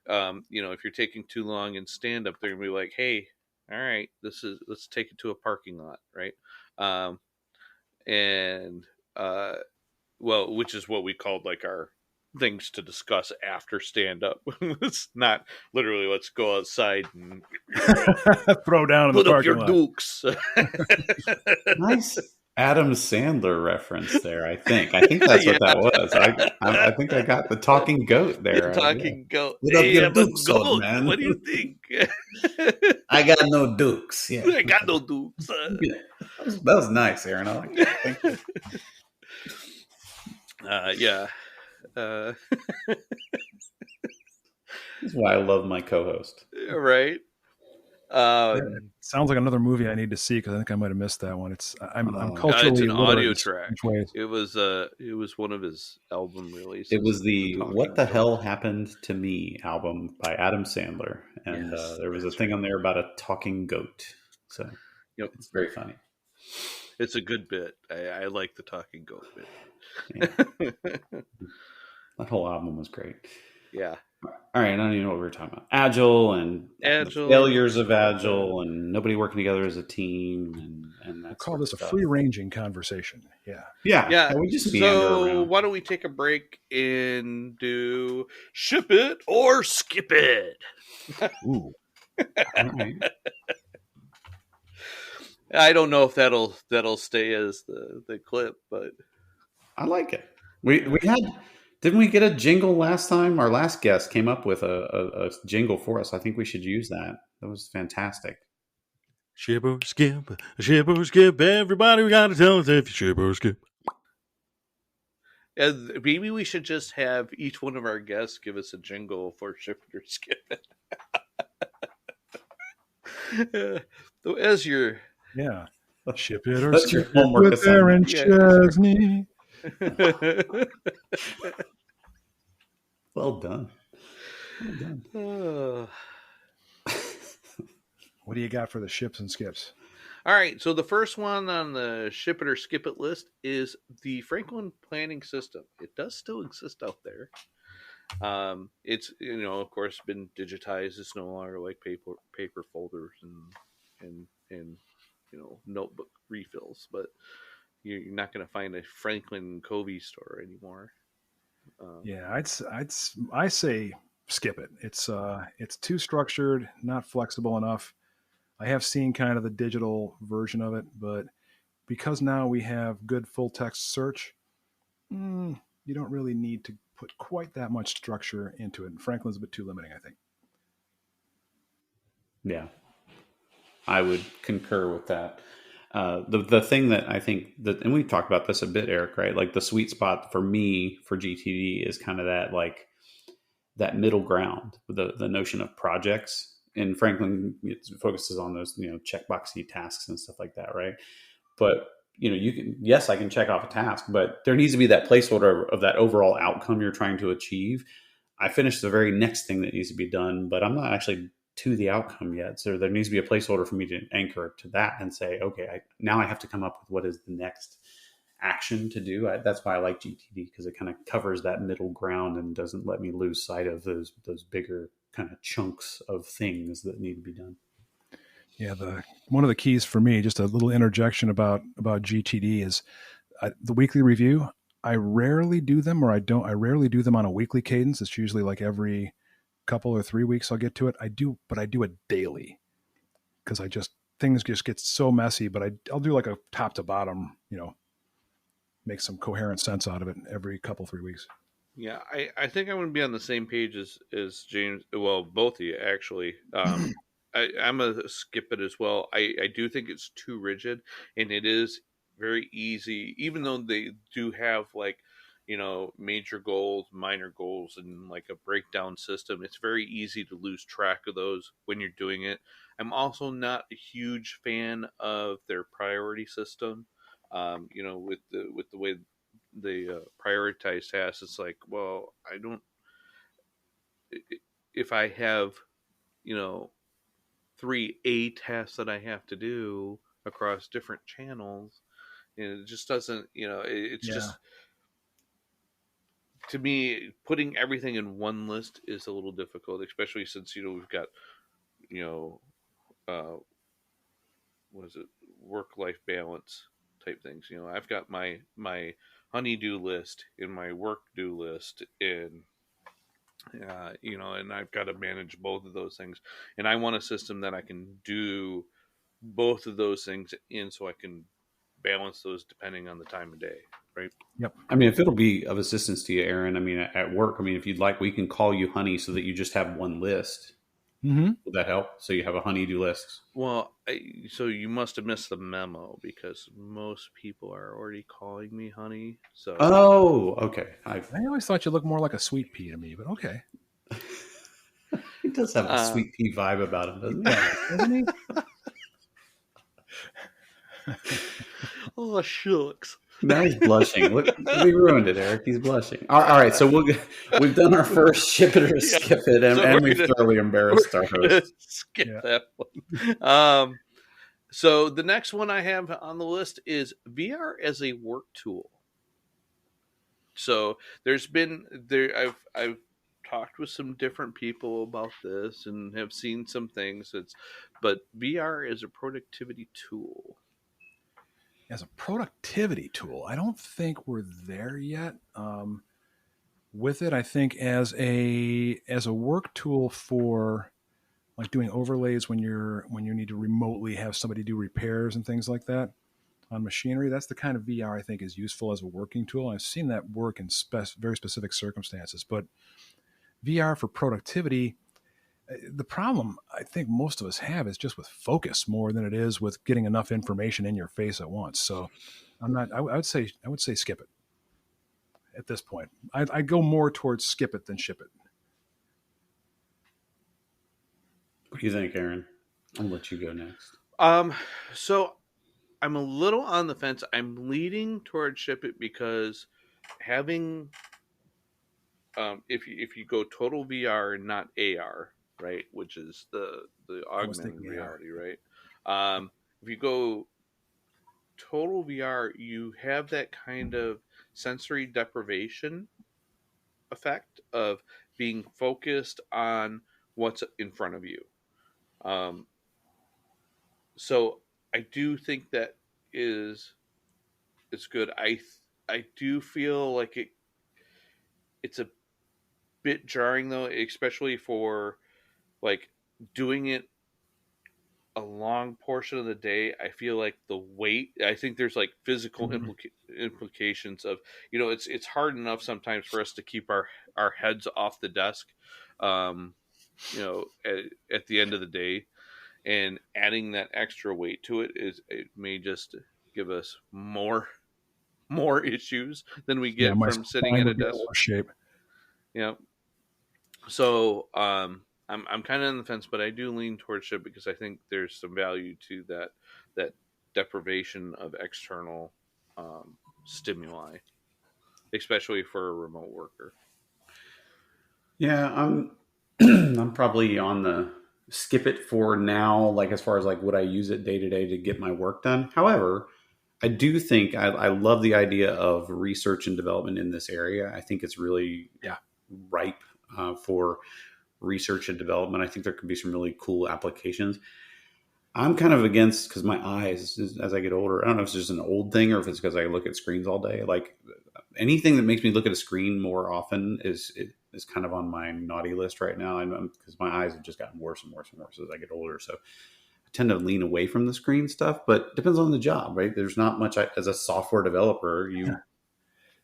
if you're taking too long in stand up, they're going to be like, hey, all right, let's take it to a parking lot. Right. And, which is what we called like our things to discuss after stand up. It's not literally let's go outside and throw down in put the up parking your lot. dukes. Nice Adam Sandler reference there. I think that's what that was. I think I got the talking goat there. Talking goat. Put up your dukes, goat, old man. What do you think? I got no dukes. Yeah, I got no dukes. Yeah. That was nice, Aaron. I like that. Thank you. Yeah. That's why I love my co-host. Right. Sounds like another movie I need to see, because I think I might have missed that one. I'm culturally it's an audio track. It was one of his album releases. It was the "What the Hell Happened to Me" album by Adam Sandler, and Yes, there was a thing on there about a talking goat. So it's very funny. It's a good bit. I like the talking goat bit. Yeah. That whole album was great. Yeah. All right, I don't even know what we were talking about. Agile and the failures of Agile, and nobody working together as a team, and we'll call this a free-ranging conversation. Yeah. We just so why don't we take a break and do ship it or skip it? Ooh. All right. I don't know if that'll stay as the clip, but I like it. We had. Didn't we get a jingle last time? Our last guest came up with a jingle for us. I think we should use that. That was fantastic. Ship or skip, everybody, we got to tell us if you ship or skip. Maybe we should just have each one of our guests give us a jingle for ship it or skip it. As you're... Yeah. Ship it or That's your skip it homework with Aaron assignment. Chesney. Well done. Well done. What do you got for the ships and skips? All right, so the first one on the ship it or skip it list is the Franklin planning system. It does still exist out there. It's of course been digitized. It's no longer like paper folders and notebook refills, but you're not going to find a Franklin Covey store anymore. Yeah, I say skip it. It's too structured, not flexible enough. I have seen kind of the digital version of it, but because now we have good full text search, you don't really need to put quite that much structure into it. And Franklin's a bit too limiting, I think. Yeah, I would concur with that. The thing that I think that, and we've talked about this a bit, Eric, right? Like the sweet spot for me for GTD is kind of that, like that middle ground, the notion of projects. And Franklin, it focuses on those, checkboxy tasks and stuff like that, right? But you can, yes, I can check off a task, but there needs to be that placeholder of that overall outcome you're trying to achieve. I finished the very next thing that needs to be done, but I'm not actually to the outcome yet. So there needs to be a placeholder for me to anchor to that and say, okay, now I have to come up with what is the next action to do. That's why I like GTD, because it kind of covers that middle ground and doesn't let me lose sight of those bigger kind of chunks of things that need to be done. Yeah, one of the keys for me, just a little interjection about GTD, is the weekly review. I rarely do them, or I rarely do them on a weekly cadence. It's usually like every couple or 3 weeks I'll get to it. But I do it daily because things just get so messy. But I'll do like a top to bottom, make some coherent sense out of it every couple, 3 weeks. Yeah, I think I'm going to be on the same page as James. Well, both of you actually. I'm a skip it as well. I do think it's too rigid, and it is very easy, even though they do have like major goals, minor goals, and like a breakdown system. It's very easy to lose track of those when you're doing it. I'm also not a huge fan of their priority system. With the way they prioritize tasks, it's like, well, I don't. If I have, you know, 3A tasks that I have to do across different channels, and it just doesn't, it's Yeah. just, to me, putting everything in one list is a little difficult, especially since, we've got, you know, uh, what is it, work-life balance type things. I've got my honey-do list and my work-do list, and and I've got to manage both of those things. And I want a system that I can do both of those things in, so I can balance those depending on the time of day. Right. Yep. I mean, if it'll be of assistance to you, Aaron, I mean, at work, I mean, if you'd like, we can call you Honey so that you just have one list. Mm-hmm. Would that help? So you have a honey-do list? Well, so you must have missed the memo, because most people are already calling me Honey. So. Oh, okay. I always thought you looked more like a sweet pea to me, but okay. He does have a sweet pea vibe about him, doesn't he? Yeah, doesn't he? Oh, shucks. Now he's blushing. Look, we ruined it, Eric. He's blushing. All right, so we've done our first ship it or skip it, and we've thoroughly embarrassed our host. Skip that one. So the next one I have on the list is VR as a work tool. So I've talked with some different people about this and have seen some things. But VR is a productivity tool. As a productivity tool, I don't think we're there yet. With it, I think as a work tool for like doing overlays when you need to remotely have somebody do repairs and things like that on machinery, that's the kind of VR I think is useful as a working tool. I've seen that work in very specific circumstances, but VR for productivity, the problem I think most of us have is just with focus more than it is with getting enough information in your face at once. So I would say skip it at this point. I go more towards skip it than ship it. What do you think, Aaron? I'll let you go next. So I'm a little on the fence. I'm leaning toward ship it because having if you go total VR and not AR, right, which is the I was augmented thinking AR. reality, right? If you go total VR, you have that kind of sensory deprivation effect of being focused on what's in front of you. Um, so I do think that is it's good. I do feel like it's a bit jarring though, especially for like doing it a long portion of the day. I feel like the weight. I think there's like physical Mhm. implications of it's hard enough sometimes for us to keep our heads off the desk, um, at the end of the day, and adding that extra weight to it may just give us more issues than we Yeah, get my from sitting spine at a would be in desk. worse shape. Yeah. So I'm kind of on the fence, but I do lean towards ship because I think there's some value to that deprivation of external stimuli, especially for a remote worker. Yeah, I'm I'm probably on the skip it for now, like as far as like would I use it day to day to get my work done. However, I do think I love the idea of research and development in this area. I think it's really Yeah. ripe for research and development. I think there could be some really cool applications. I'm kind of against because my eyes, as I get older, I don't know if it's just an old thing or if it's because I look at screens all day. Like anything that makes me look at a screen more often is kind of on my naughty list right now. And because my eyes have just gotten worse and worse and worse as I get older, so I tend to lean away from the screen stuff. But it depends on the job, right? There's not much as a software developer. You're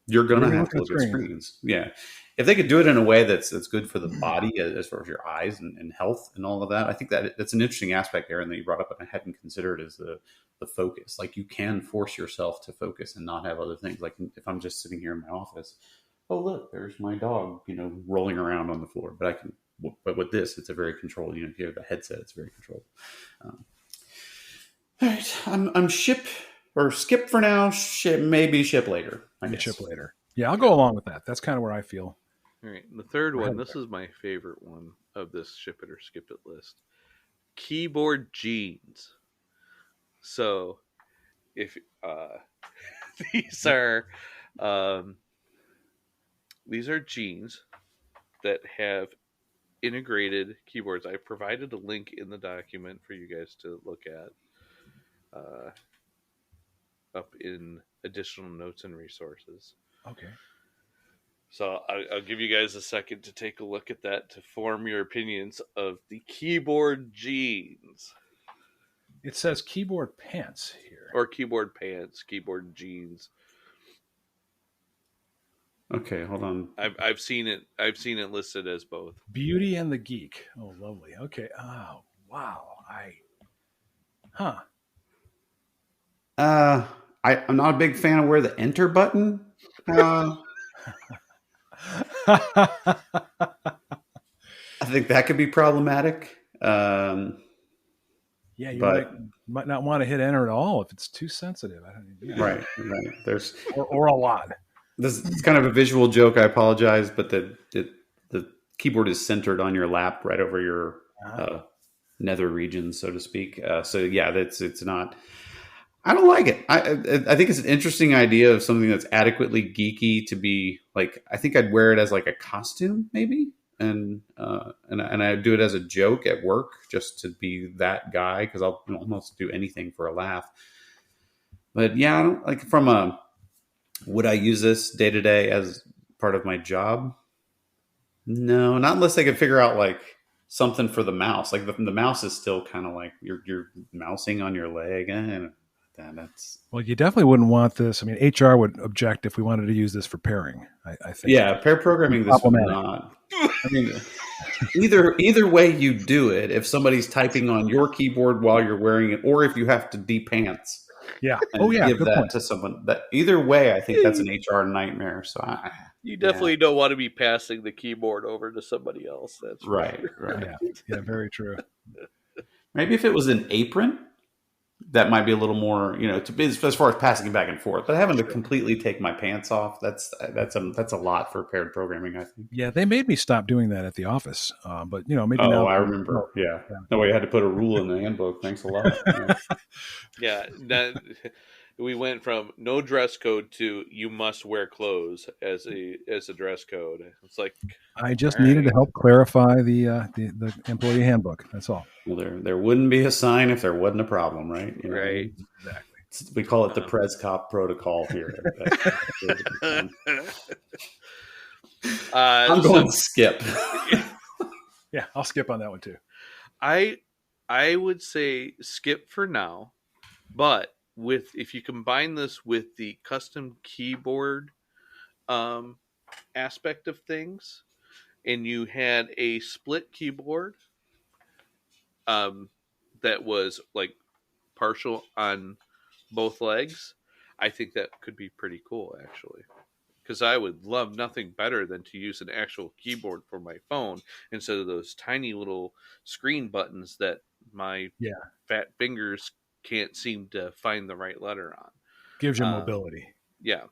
You're gonna gonna be have looking to at look at screens. screens. Yeah. If they could do it in a way that's good for the body as far as your eyes and health and all of that, I think that's an interesting aspect, Aaron, that you brought up and I hadn't considered is the focus. Like you can force yourself to focus and not have other things. Like if I'm just sitting here in my office, oh look, there's my dog, rolling around on the floor. But with this, it's a very controlled. If you have a headset, it's very controlled. Um, all right, I'm ship or skip for now. Ship maybe ship later. I And chip guess. later. Yeah, I'll go along with that. That's kind of where I feel. All right, the third We're one. headed This there. is my favorite one of this ship it or skip it list. Keyboard jeans. So if these are um, these are jeans that have integrated keyboards. I provided a link in the document for you guys to look at up in additional notes and resources. Okay. So I'll give you guys a second to take a look at that to form your opinions of the keyboard jeans It says keyboard pants here. or keyboard pants, keyboard jeans. Okay, hold on. I've seen it. I've seen it listed as both. Beauty and the Geek. Oh, lovely. Okay. Oh, wow. Huh. I'm not a big fan of where the enter button. I think that could be problematic. Yeah, you But might not want to hit enter at all if it's too sensitive. I don't. Yeah. right. There's Or a lot. this. It's kind of a visual joke. I apologize, but the keyboard is centered on your lap, right over your nether regions, so to speak. So yeah, it's not. I don't like it. I think it's an interesting idea of something that's adequately geeky to be like. I think I'd wear it as like a costume, maybe, and I do it as a joke at work just to be that guy because I'll almost do anything for a laugh. But yeah, I don't like from a. Would I use this day to day as part of my job? No, not unless I could figure out like something for the mouse. Like the mouse is still kind of like you're mousing on your leg, and that's Well, you definitely wouldn't want this. I mean, HR would object if we wanted to use this for pairing. I think. yeah. Pair programming this would not. I mean, either way you do it, if somebody's typing on your keyboard while you're wearing it, or if you have to de-pants Yeah. and Oh, yeah. give Good that point. to someone, that either way, I think that's an HR nightmare. So You definitely don't want to be passing the keyboard over to somebody else. That's for right. sure. Yeah. Yeah. Very true. Maybe if it was an apron, that might be a little more, as far as passing back and forth. But having to completely take my pants off, that's a lot for paired programming, I think. Yeah, they made me stop doing that at the office. But maybe Oh, now. I remember. Yeah. No, we had to put a rule in the handbook. Thanks a lot. Yeah. Yeah, we went from no dress code to you must wear clothes as a dress code. It's like, I just all needed to right. help clarify the employee handbook. That's all. Well, there wouldn't be a sign if there wasn't a problem, right? Right. Exactly. We call it the Przekop protocol here. I'm going skip. Yeah, I'll skip on that one too. I would say skip for now, but if you combine this with the custom keyboard aspect of things, and you had a split keyboard that was like partial on both legs, I think that could be pretty cool, actually. Because I would love nothing better than to use an actual keyboard for my phone instead of those tiny little screen buttons that my fat fingers can't seem to find the right letter on. Gives you mobility. Yeah.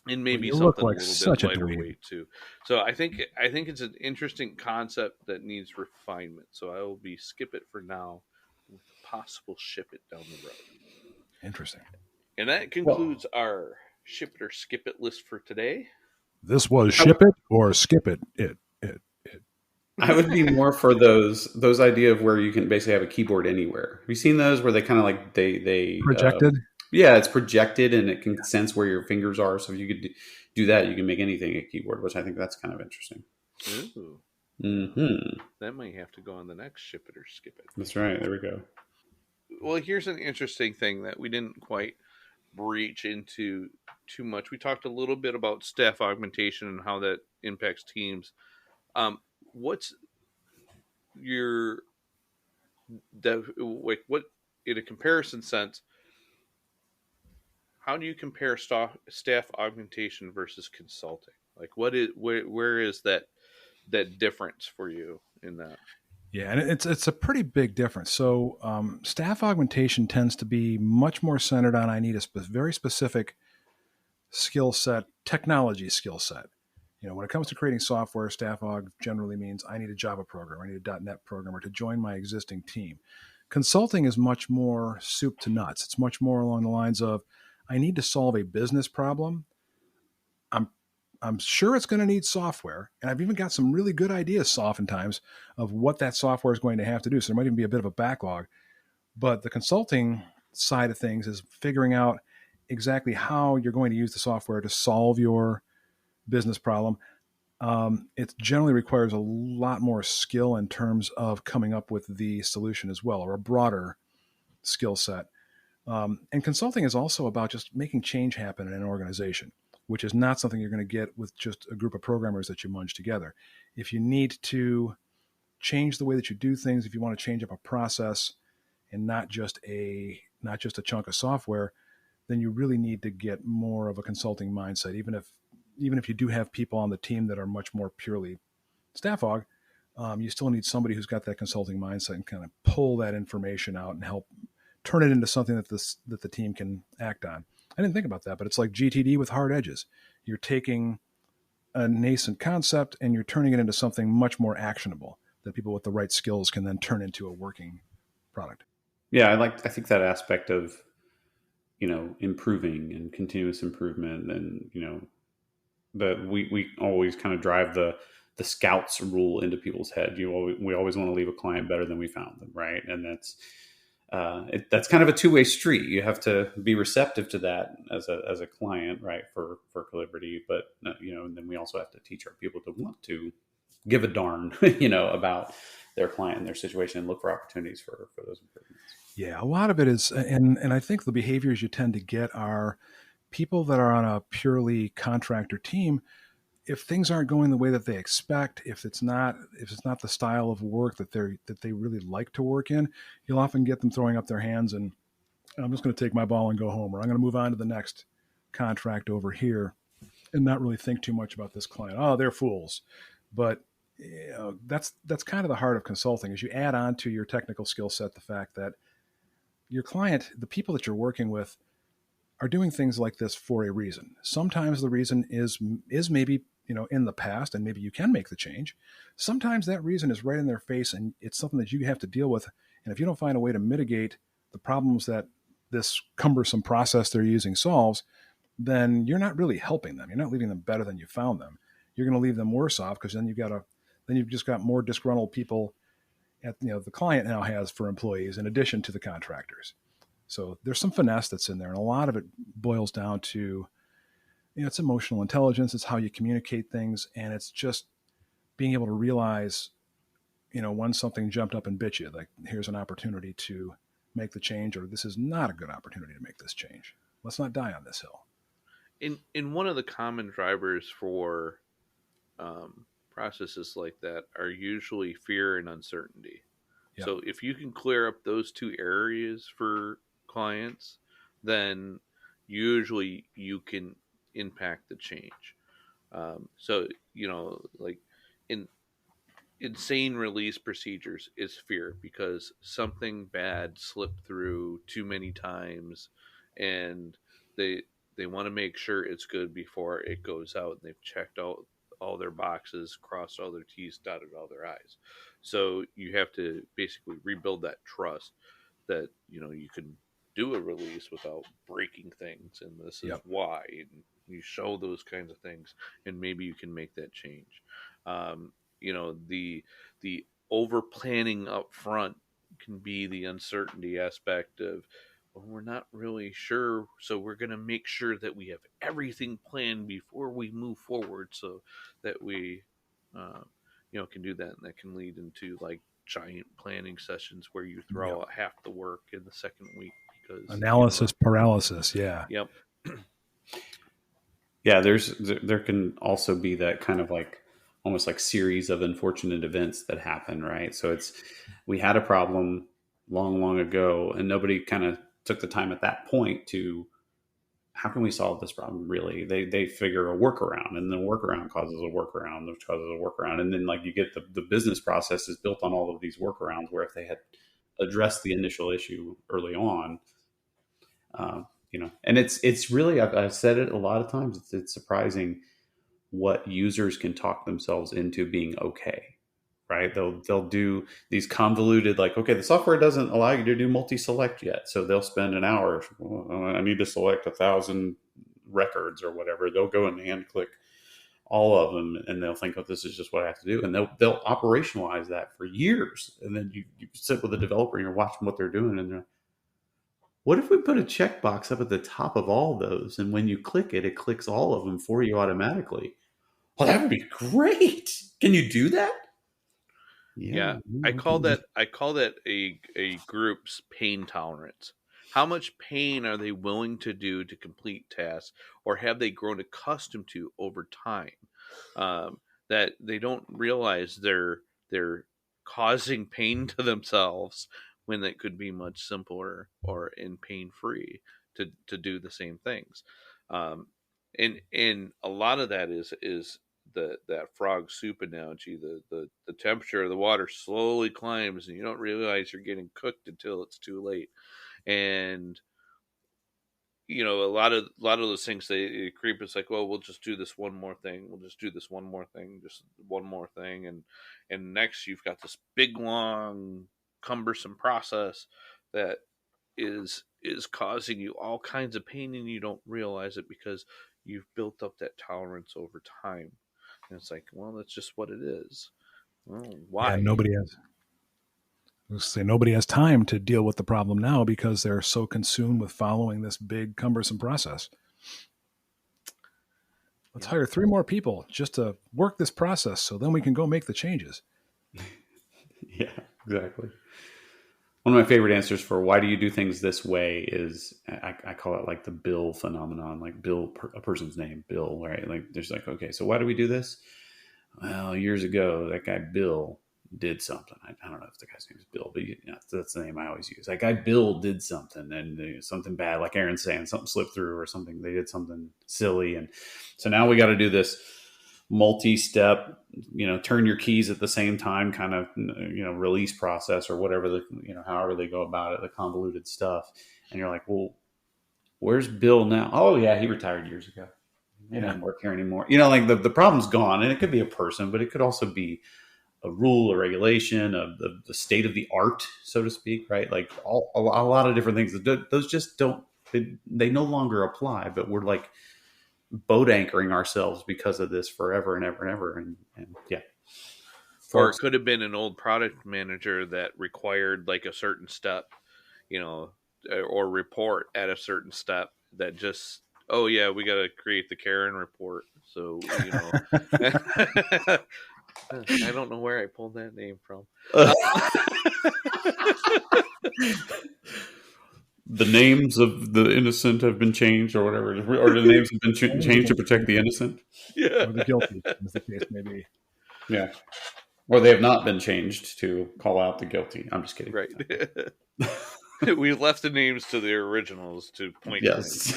And maybe well, something like a little such bit a lighter dweeb. weight too. So I think it's an interesting concept that needs refinement. So I will be skip it for now, with possible ship it down the road. Interesting. And that concludes our ship it or skip it list for today. This was ship it or skip it. It. I would be more for those idea of where you can basically have a keyboard anywhere. Have you seen those where they kind of like they projected? Yeah, it's projected and it can sense where your fingers are. So if you could do that, you can make anything a keyboard, which I think that's kind of interesting. Ooh. Mm-hmm. That might have to go on the next ship it or skip it. That's right. There we go. Well, here's an interesting thing that we didn't quite reach into too much. We talked a little bit about staff augmentation and how that impacts teams. What's your what in a comparison sense? How do you compare staff augmentation versus consulting? Like, where is that difference for you in that? Yeah, and it's a pretty big difference. So staff augmentation tends to be much more centered on I need a very specific skill set, technology skill set. When it comes to creating software, staff aug generally means I need a Java programmer, I need a .NET programmer to join my existing team. Consulting is much more soup to nuts. It's much more along the lines of I need to solve a business problem. I'm sure it's going to need software, and I've even got some really good ideas oftentimes of what that software is going to have to do. So there might even be a bit of a backlog. But the consulting side of things is figuring out exactly how you're going to use the software to solve your business problem. It generally requires a lot more skill in terms of coming up with the solution as well, or a broader skill set. And consulting is also about just making change happen in an organization, which is not something you're going to get with just a group of programmers that you munge together. If you need to change the way that you do things, if you want to change up a process and not just a chunk of software, then you really need to get more of a consulting mindset. Even if you do have people on the team that are much more purely staff aug, you still need somebody who's got that consulting mindset and kind of pull that information out and help turn it into something that the team can act on. I didn't think about that, but it's like GTD with hard edges. You're taking a nascent concept and you're turning it into something much more actionable that people with the right skills can then turn into a working product. Yeah, I think that aspect of, improving and continuous improvement, and that we always kind of drive the scouts rule into people's head. We always want to leave a client better than we found them, right? And that's kind of a two-way street. You have to be receptive to that as a client, right? For Calibrity, but and then we also have to teach our people to want to give a darn, about their client and their situation and look for opportunities for those improvements. Yeah, a lot of it is, and I think the behaviors you tend to get are people that are on a purely contractor team. If things aren't going the way that they expect, if it's not the style of work that they really like to work in, you'll often get them throwing up their hands and I'm just going to take my ball and go home, or I'm going to move on to the next contract over here and not really think too much about this client. Oh, they're fools. But that's kind of the heart of consulting, is you add on to your technical skill set the fact that your client, the people that you're working with, are doing things like this for a reason. Sometimes the reason is maybe, in the past, and maybe you can make the change. Sometimes that reason is right in their face, and it's something that you have to deal with. And if you don't find a way to mitigate the problems that this cumbersome process they're using solves, then you're not really helping them. You're not leaving them better than you found them. You're going to leave them worse off, because then you've just got more disgruntled people at, the client now has for employees in addition to the contractors. So there's some finesse that's in there, and a lot of it boils down to, it's emotional intelligence. It's how you communicate things, and it's just being able to realize, when something jumped up and bit you, like, here's an opportunity to make the change, or this is not a good opportunity to make this change. Let's not die on this hill. In one of the common drivers for processes like that are usually fear and uncertainty. Yep. So if you can clear up those two areas for clients, then usually you can impact the change. So, like in insane release procedures is fear, because something bad slipped through too many times, and they want to make sure it's good before it goes out, and they've checked out all their boxes, crossed all their T's, dotted all their I's. So you have to basically rebuild that trust that, you can do a release without breaking things, and this is why. And you show those kinds of things, and maybe you can make that change. The over planning up front can be the uncertainty aspect of, well, we're not really sure, so we're going to make sure that we have everything planned before we move forward, so that we can do that. And that can lead into like giant planning sessions where you throw out half the work in the second week, because analysis paralysis. Yep. Yeah, there can also be that kind of like almost like series of unfortunate events that happen, right? So we had a problem long ago, and nobody kind of took the time at that point to, how can we solve this problem? Really, they figure a workaround, and then workaround causes a workaround, which causes a workaround, and then like you get the business process is built on all of these workarounds. Where if they had addressed the initial issue early on, and it's really, I've said it a lot of times. It's surprising what users can talk themselves into being okay. Right? They'll do these convoluted, like, okay, the software doesn't allow you to do multi-select yet. So they'll spend an hour, I need to select 1,000 records or whatever. They'll go and hand click all of them, and they'll think, oh, this is just what I have to do. And they'll operationalize that for years. And then you sit with a developer and you're watching what they're doing, and they're like, what if we put a checkbox up at the top of all those, and when you click it, it clicks all of them for you automatically? Well, that would be great. Can you do that? Yeah. I call that a group's pain tolerance. How much pain are they willing to do to complete tasks, or have they grown accustomed to over time? That they don't realize they're causing pain to themselves, when it could be much simpler or in pain free to do the same things. And a lot of that is that frog soup analogy. The temperature of the water slowly climbs, and you don't realize you're getting cooked until it's too late. And a lot of those things, they creep. It's like, well, we'll just do this one more thing. We'll just do this one more thing, just one more thing, and next you've got this big, long, cumbersome process that is causing you all kinds of pain, and you don't realize it because you've built up that tolerance over time. And it's like, well, that's just what it is. Well, why? Yeah, nobody has time to deal with the problem now, because they're so consumed with following this big, cumbersome process. Let's hire 3 more people just to work this process, so then we can go make the changes. Yeah, exactly. One of my favorite answers for why do you do things this way is, I call it like the Bill phenomenon, like Bill, a person's name, Bill, right? Like there's like, okay, so why do we do this? Well, years ago, that guy Bill did something. I don't know if the guy's name is Bill, but that's the name I always use. That guy Bill did something, and something bad, like Aaron's saying, something slipped through or something. They did something silly. And so now we got to do this multi-step, turn your keys at the same time kind of, release process or whatever however they go about it, the convoluted stuff. And you're like, well, where's Bill now? Oh yeah, he retired years ago. He doesn't work here anymore. Like the problem's gone, and it could be a person, but it could also be a rule, a regulation, of the state of the art, so to speak, right? Like a lot of different things. Those just don't, they no longer apply, but we're like boat anchoring ourselves because of this forever and ever and ever. And yeah. Or it could have been an old product manager that required like a certain step, or report at a certain step that just, oh yeah, we got to create the Karen report. So, I don't know where I pulled that name from. The names of the innocent have been changed, or whatever, or the names have been changed to protect the innocent. Yeah, or the guilty, as the case may be. Yeah, or they have not been changed to call out the guilty. I'm just kidding. Right. We left the names to the originals to point. Yes,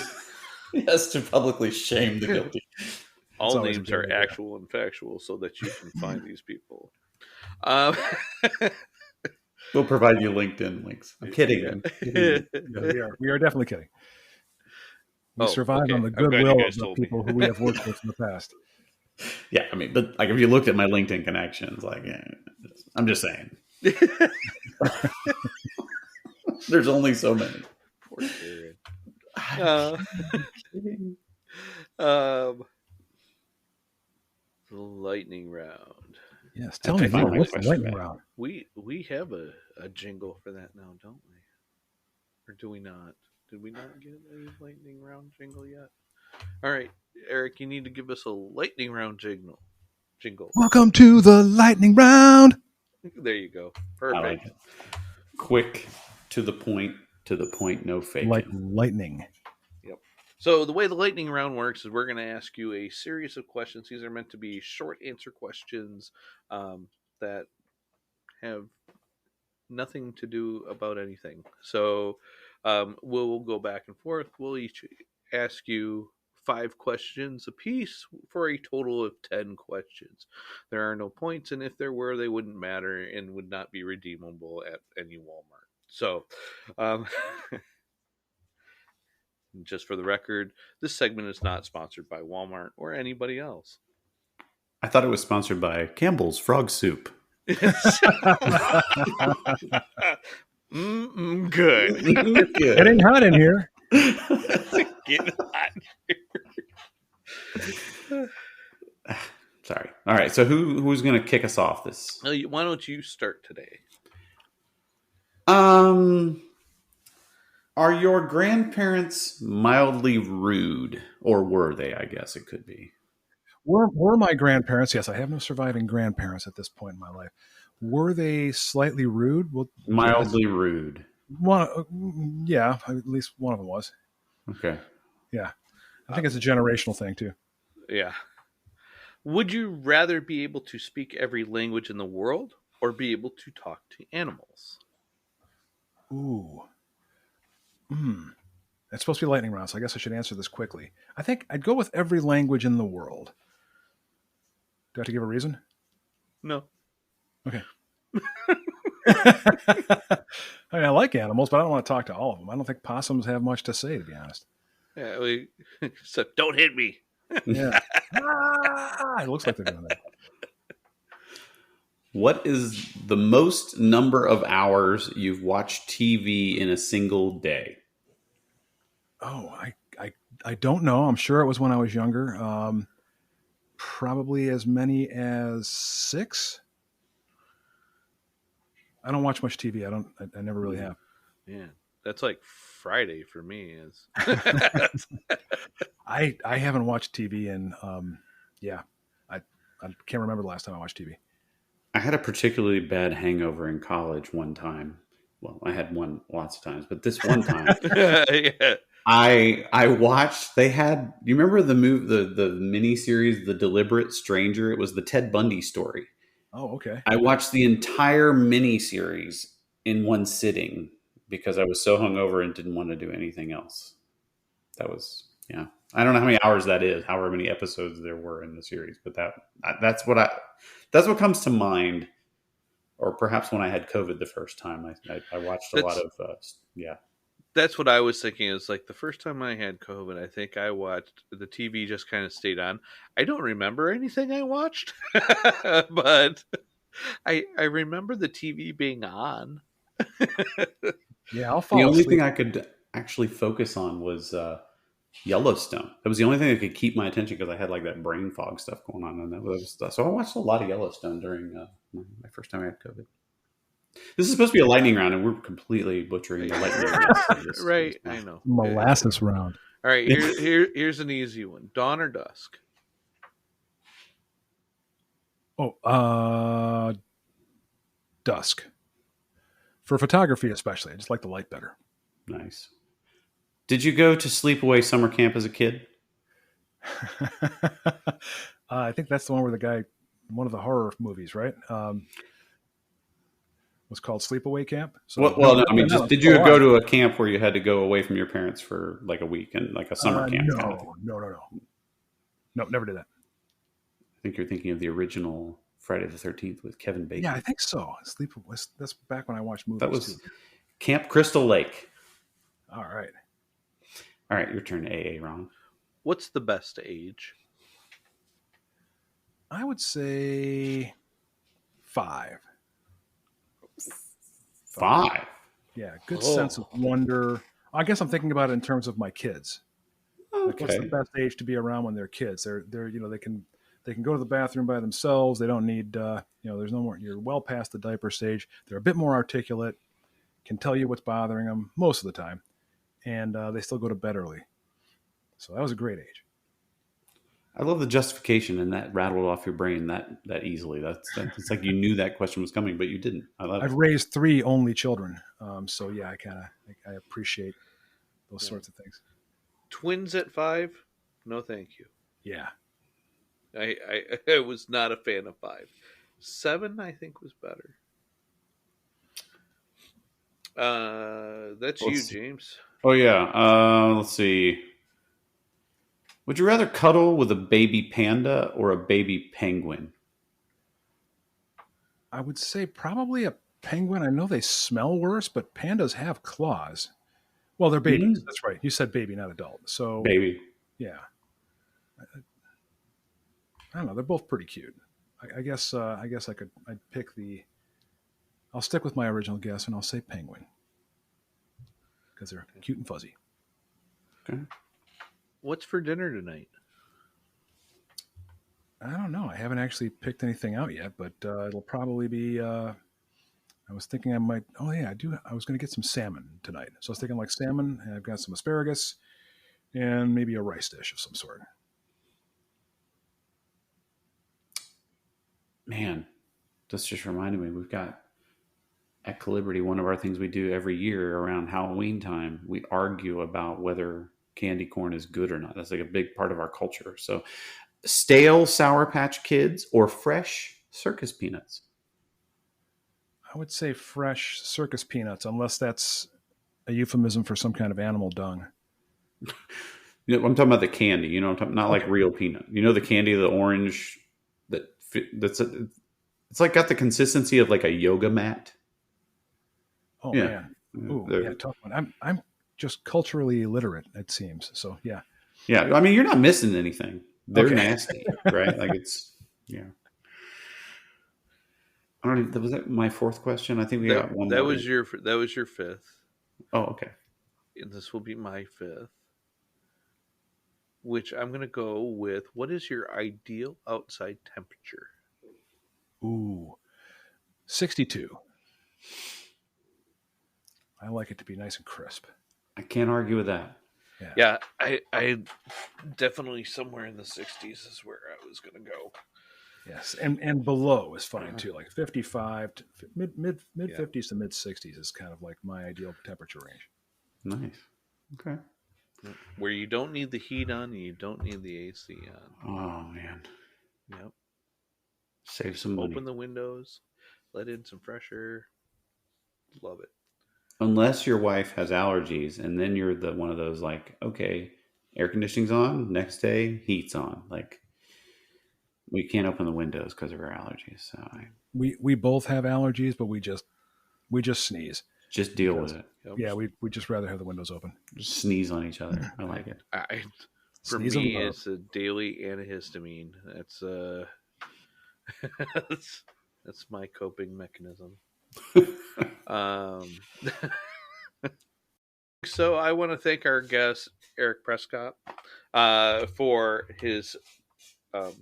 yes, to publicly shame the guilty. All names are actual and factual, so that you can find these people. We'll provide you LinkedIn links. I'm kidding. Yeah, we are definitely kidding. We survive on the goodwill of the people who we have worked with in the past. Yeah, I mean, but like if you looked at my LinkedIn connections, like, I'm just saying. There's only so many. Poor Karen. Lightning round. Yes, tell me more. What's the lightning round? We have a jingle for that now, don't we? Or do we not? Did we not get a lightning round jingle yet? All right, Eric, you need to give us a lightning round jingle. Welcome to the lightning round. There you go. Perfect. I like it. Quick, to the point, no faking. Like lightning. Yep. So the way the lightning round works is we're going to ask you a series of questions. These are meant to be short answer questions that have nothing to do about anything. So we'll go back and forth. We'll each ask you 5 questions apiece for a total of 10 questions. There are no points, and if there were, they wouldn't matter and would not be redeemable at any Walmart. So, just for the record, this segment is not sponsored by Walmart or anybody else. I thought it was sponsored by Campbell's Frog Soup. Good. Getting hot in here. Getting hot in here. Sorry. All right. So who's going to kick us off this? Why don't you start today? Are your grandparents mildly rude, or were they? I guess it could be. Were my grandparents? Yes, I have no surviving grandparents at this point in my life. Were they slightly rude? Well, mildly rude. Yeah, at least one of them was. Okay. Yeah, I think it's a generational thing too. Yeah. Would you rather be able to speak every language in the world or be able to talk to animals? Ooh. It's supposed to be lightning round, so I guess I should answer this quickly. I think I'd go with every language in the world. Do I have to give a reason? No. Okay. I mean, I like animals, but I don't want to talk to all of them. I don't think possums have much to say, to be honest. Yeah, so don't hit me. Yeah. It looks like they're doing that. What is the most number of hours you've watched TV in a single day? Oh, I don't know. I'm sure it was when I was younger. Probably as many as 6. I don't watch much TV. I never really have. Yeah, that's like Friday for me. Is I haven't watched TV in I can't remember the last time I watched TV. I had a particularly bad hangover in college one time. Well, I had one lots of times, but this one time, yeah. I watched. They had. You remember the the mini series, The Deliberate Stranger? It was the Ted Bundy story. Oh, okay. I watched the entire mini series in one sitting because I was so hungover and didn't want to do anything else. That was I don't know how many hours that is, however many episodes there were in the series, but that's what comes to mind. Or perhaps when I had COVID the first time, I watched a lot That's of yeah. that's what I was thinking. Is like the first time I had COVID, I think I watched the TV just kind of stayed on. I don't remember anything I watched, but I remember the TV being on. Yeah, I'll The fall only thing asleep. I could actually focus on was Yellowstone. That was the only thing that could keep my attention because I had like that brain fog stuff going on, and that was so I watched a lot of Yellowstone during my first time I had COVID. This is supposed to be a lightning round, and we're completely butchering the lightningness of this Right, I know. Molasses round. All right, here's an easy one. Dawn or dusk? Oh, dusk. For photography, especially, I just like the light better. Nice. Did you go to sleepaway summer camp as a kid? I think that's the one where the guy, one of the horror movies, right? Was called Sleepaway Camp. So No, I mean, no, just did you go to a camp where you had to go away from your parents for like a week and like a summer camp kind of thing? No, never did that. I think you're thinking of the original Friday the 13th with Kevin Bacon. Yeah, I think so. That's back when I watched movies. That was too. Camp Crystal Lake. All right. All right, your turn, AA Ron. What's the best age? I would say 5. 5. Yeah, good sense of wonder. I guess I'm thinking about it in terms of my kids. Like, what's the Okay. best age to be around when they're kids? They're they can go to the bathroom by themselves. They don't need there's no more. You're well past the diaper stage. They're a bit more articulate. Can tell you what's bothering them most of the time, and they still go to bed early. So that was a great age. I love the justification, and that rattled off your brain that easily. It's like you knew that question was coming, but you didn't. I love I've it. raised 3 only children, so yeah, I appreciate those sorts of things. Twins at 5? No, thank you. Yeah. I was not a fan of 5. 7, I think, was better. That's you, James. Oh yeah. Let's see. Would you rather cuddle with a baby panda or a baby penguin? I would say probably a penguin. I know they smell worse, but pandas have claws. Well, they're babies. That's right. You said baby, not adult. So Baby. yeah. I don't know. They're both pretty cute. I guess I'd pick I'll stick with my original guess and I'll say penguin because they're cute and fuzzy. Okay. What's for dinner tonight? I don't know. I haven't actually picked anything out yet, but it'll probably be. I was thinking I might. Oh yeah, I do. I was going to get some salmon tonight, so I was thinking like salmon, and I've got some asparagus, and maybe a rice dish of some sort. Man, this just reminded me. We've got at Calibrity, one of our things we do every year around Halloween time. We argue about whether candy corn is good or not. That's like a big part of our culture. So, stale Sour Patch Kids or fresh circus peanuts? I would say fresh circus peanuts, unless that's a euphemism for some kind of animal dung. You know, I'm talking about the candy. You know, I'm talking, not like real peanut. You know, the candy, the orange it's like got the consistency of like a yoga mat. Oh Yeah. man, ooh, yeah, tough one. I'm just culturally illiterate, it seems. So yeah, Yeah. I mean, you're not missing anything. They're nasty, right? Like it's yeah. I don't even, was that my fourth question? I think we got one That more. was your 5th, Oh, okay. and this will be my 5th. Which I'm going to go with. What is your ideal outside temperature? ooh, 62. I like it to be nice and crisp. I can't argue with that. Yeah, I definitely somewhere in the 60s is where I was going to go. Yes, and below is fine too. Like 55 to mid 50s to mid 60s is kind of like my ideal temperature range. Nice. Okay. Where you don't need the heat on, and you don't need the AC on. Oh man. Yep. Save some money. Open the windows, let in some fresh air. Love it. Unless your wife has allergies, and then you're the one of those like, okay, air conditioning's on. Next day, heat's on. Like, we can't open the windows because of our allergies. So we both have allergies, but we just sneeze. just deal with it. Yeah, we just rather have the windows open. Just sneeze on each other. I like it. For Sneeze me, them up. it's a daily antihistamine. That's that's my coping mechanism. So I want to thank our guest Erik Przekop for his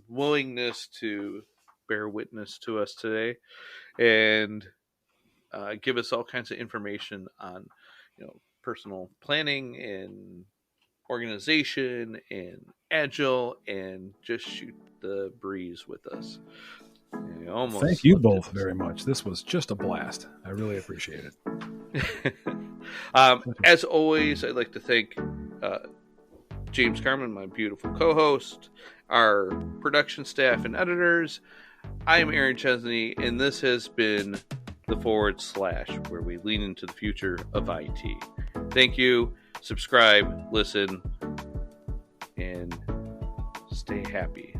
willingness to bear witness to us today and give us all kinds of information on, personal planning and organization and agile, and just shoot the breeze with us. Thank you both very much. This was just a blast. I really appreciate it. As always, I'd like to thank James Carmen, my beautiful co-host, our production staff and editors. I'm Aaron Chesney, and this has been the /, where we lean into the future of IT. Thank you. Subscribe, listen, and stay happy.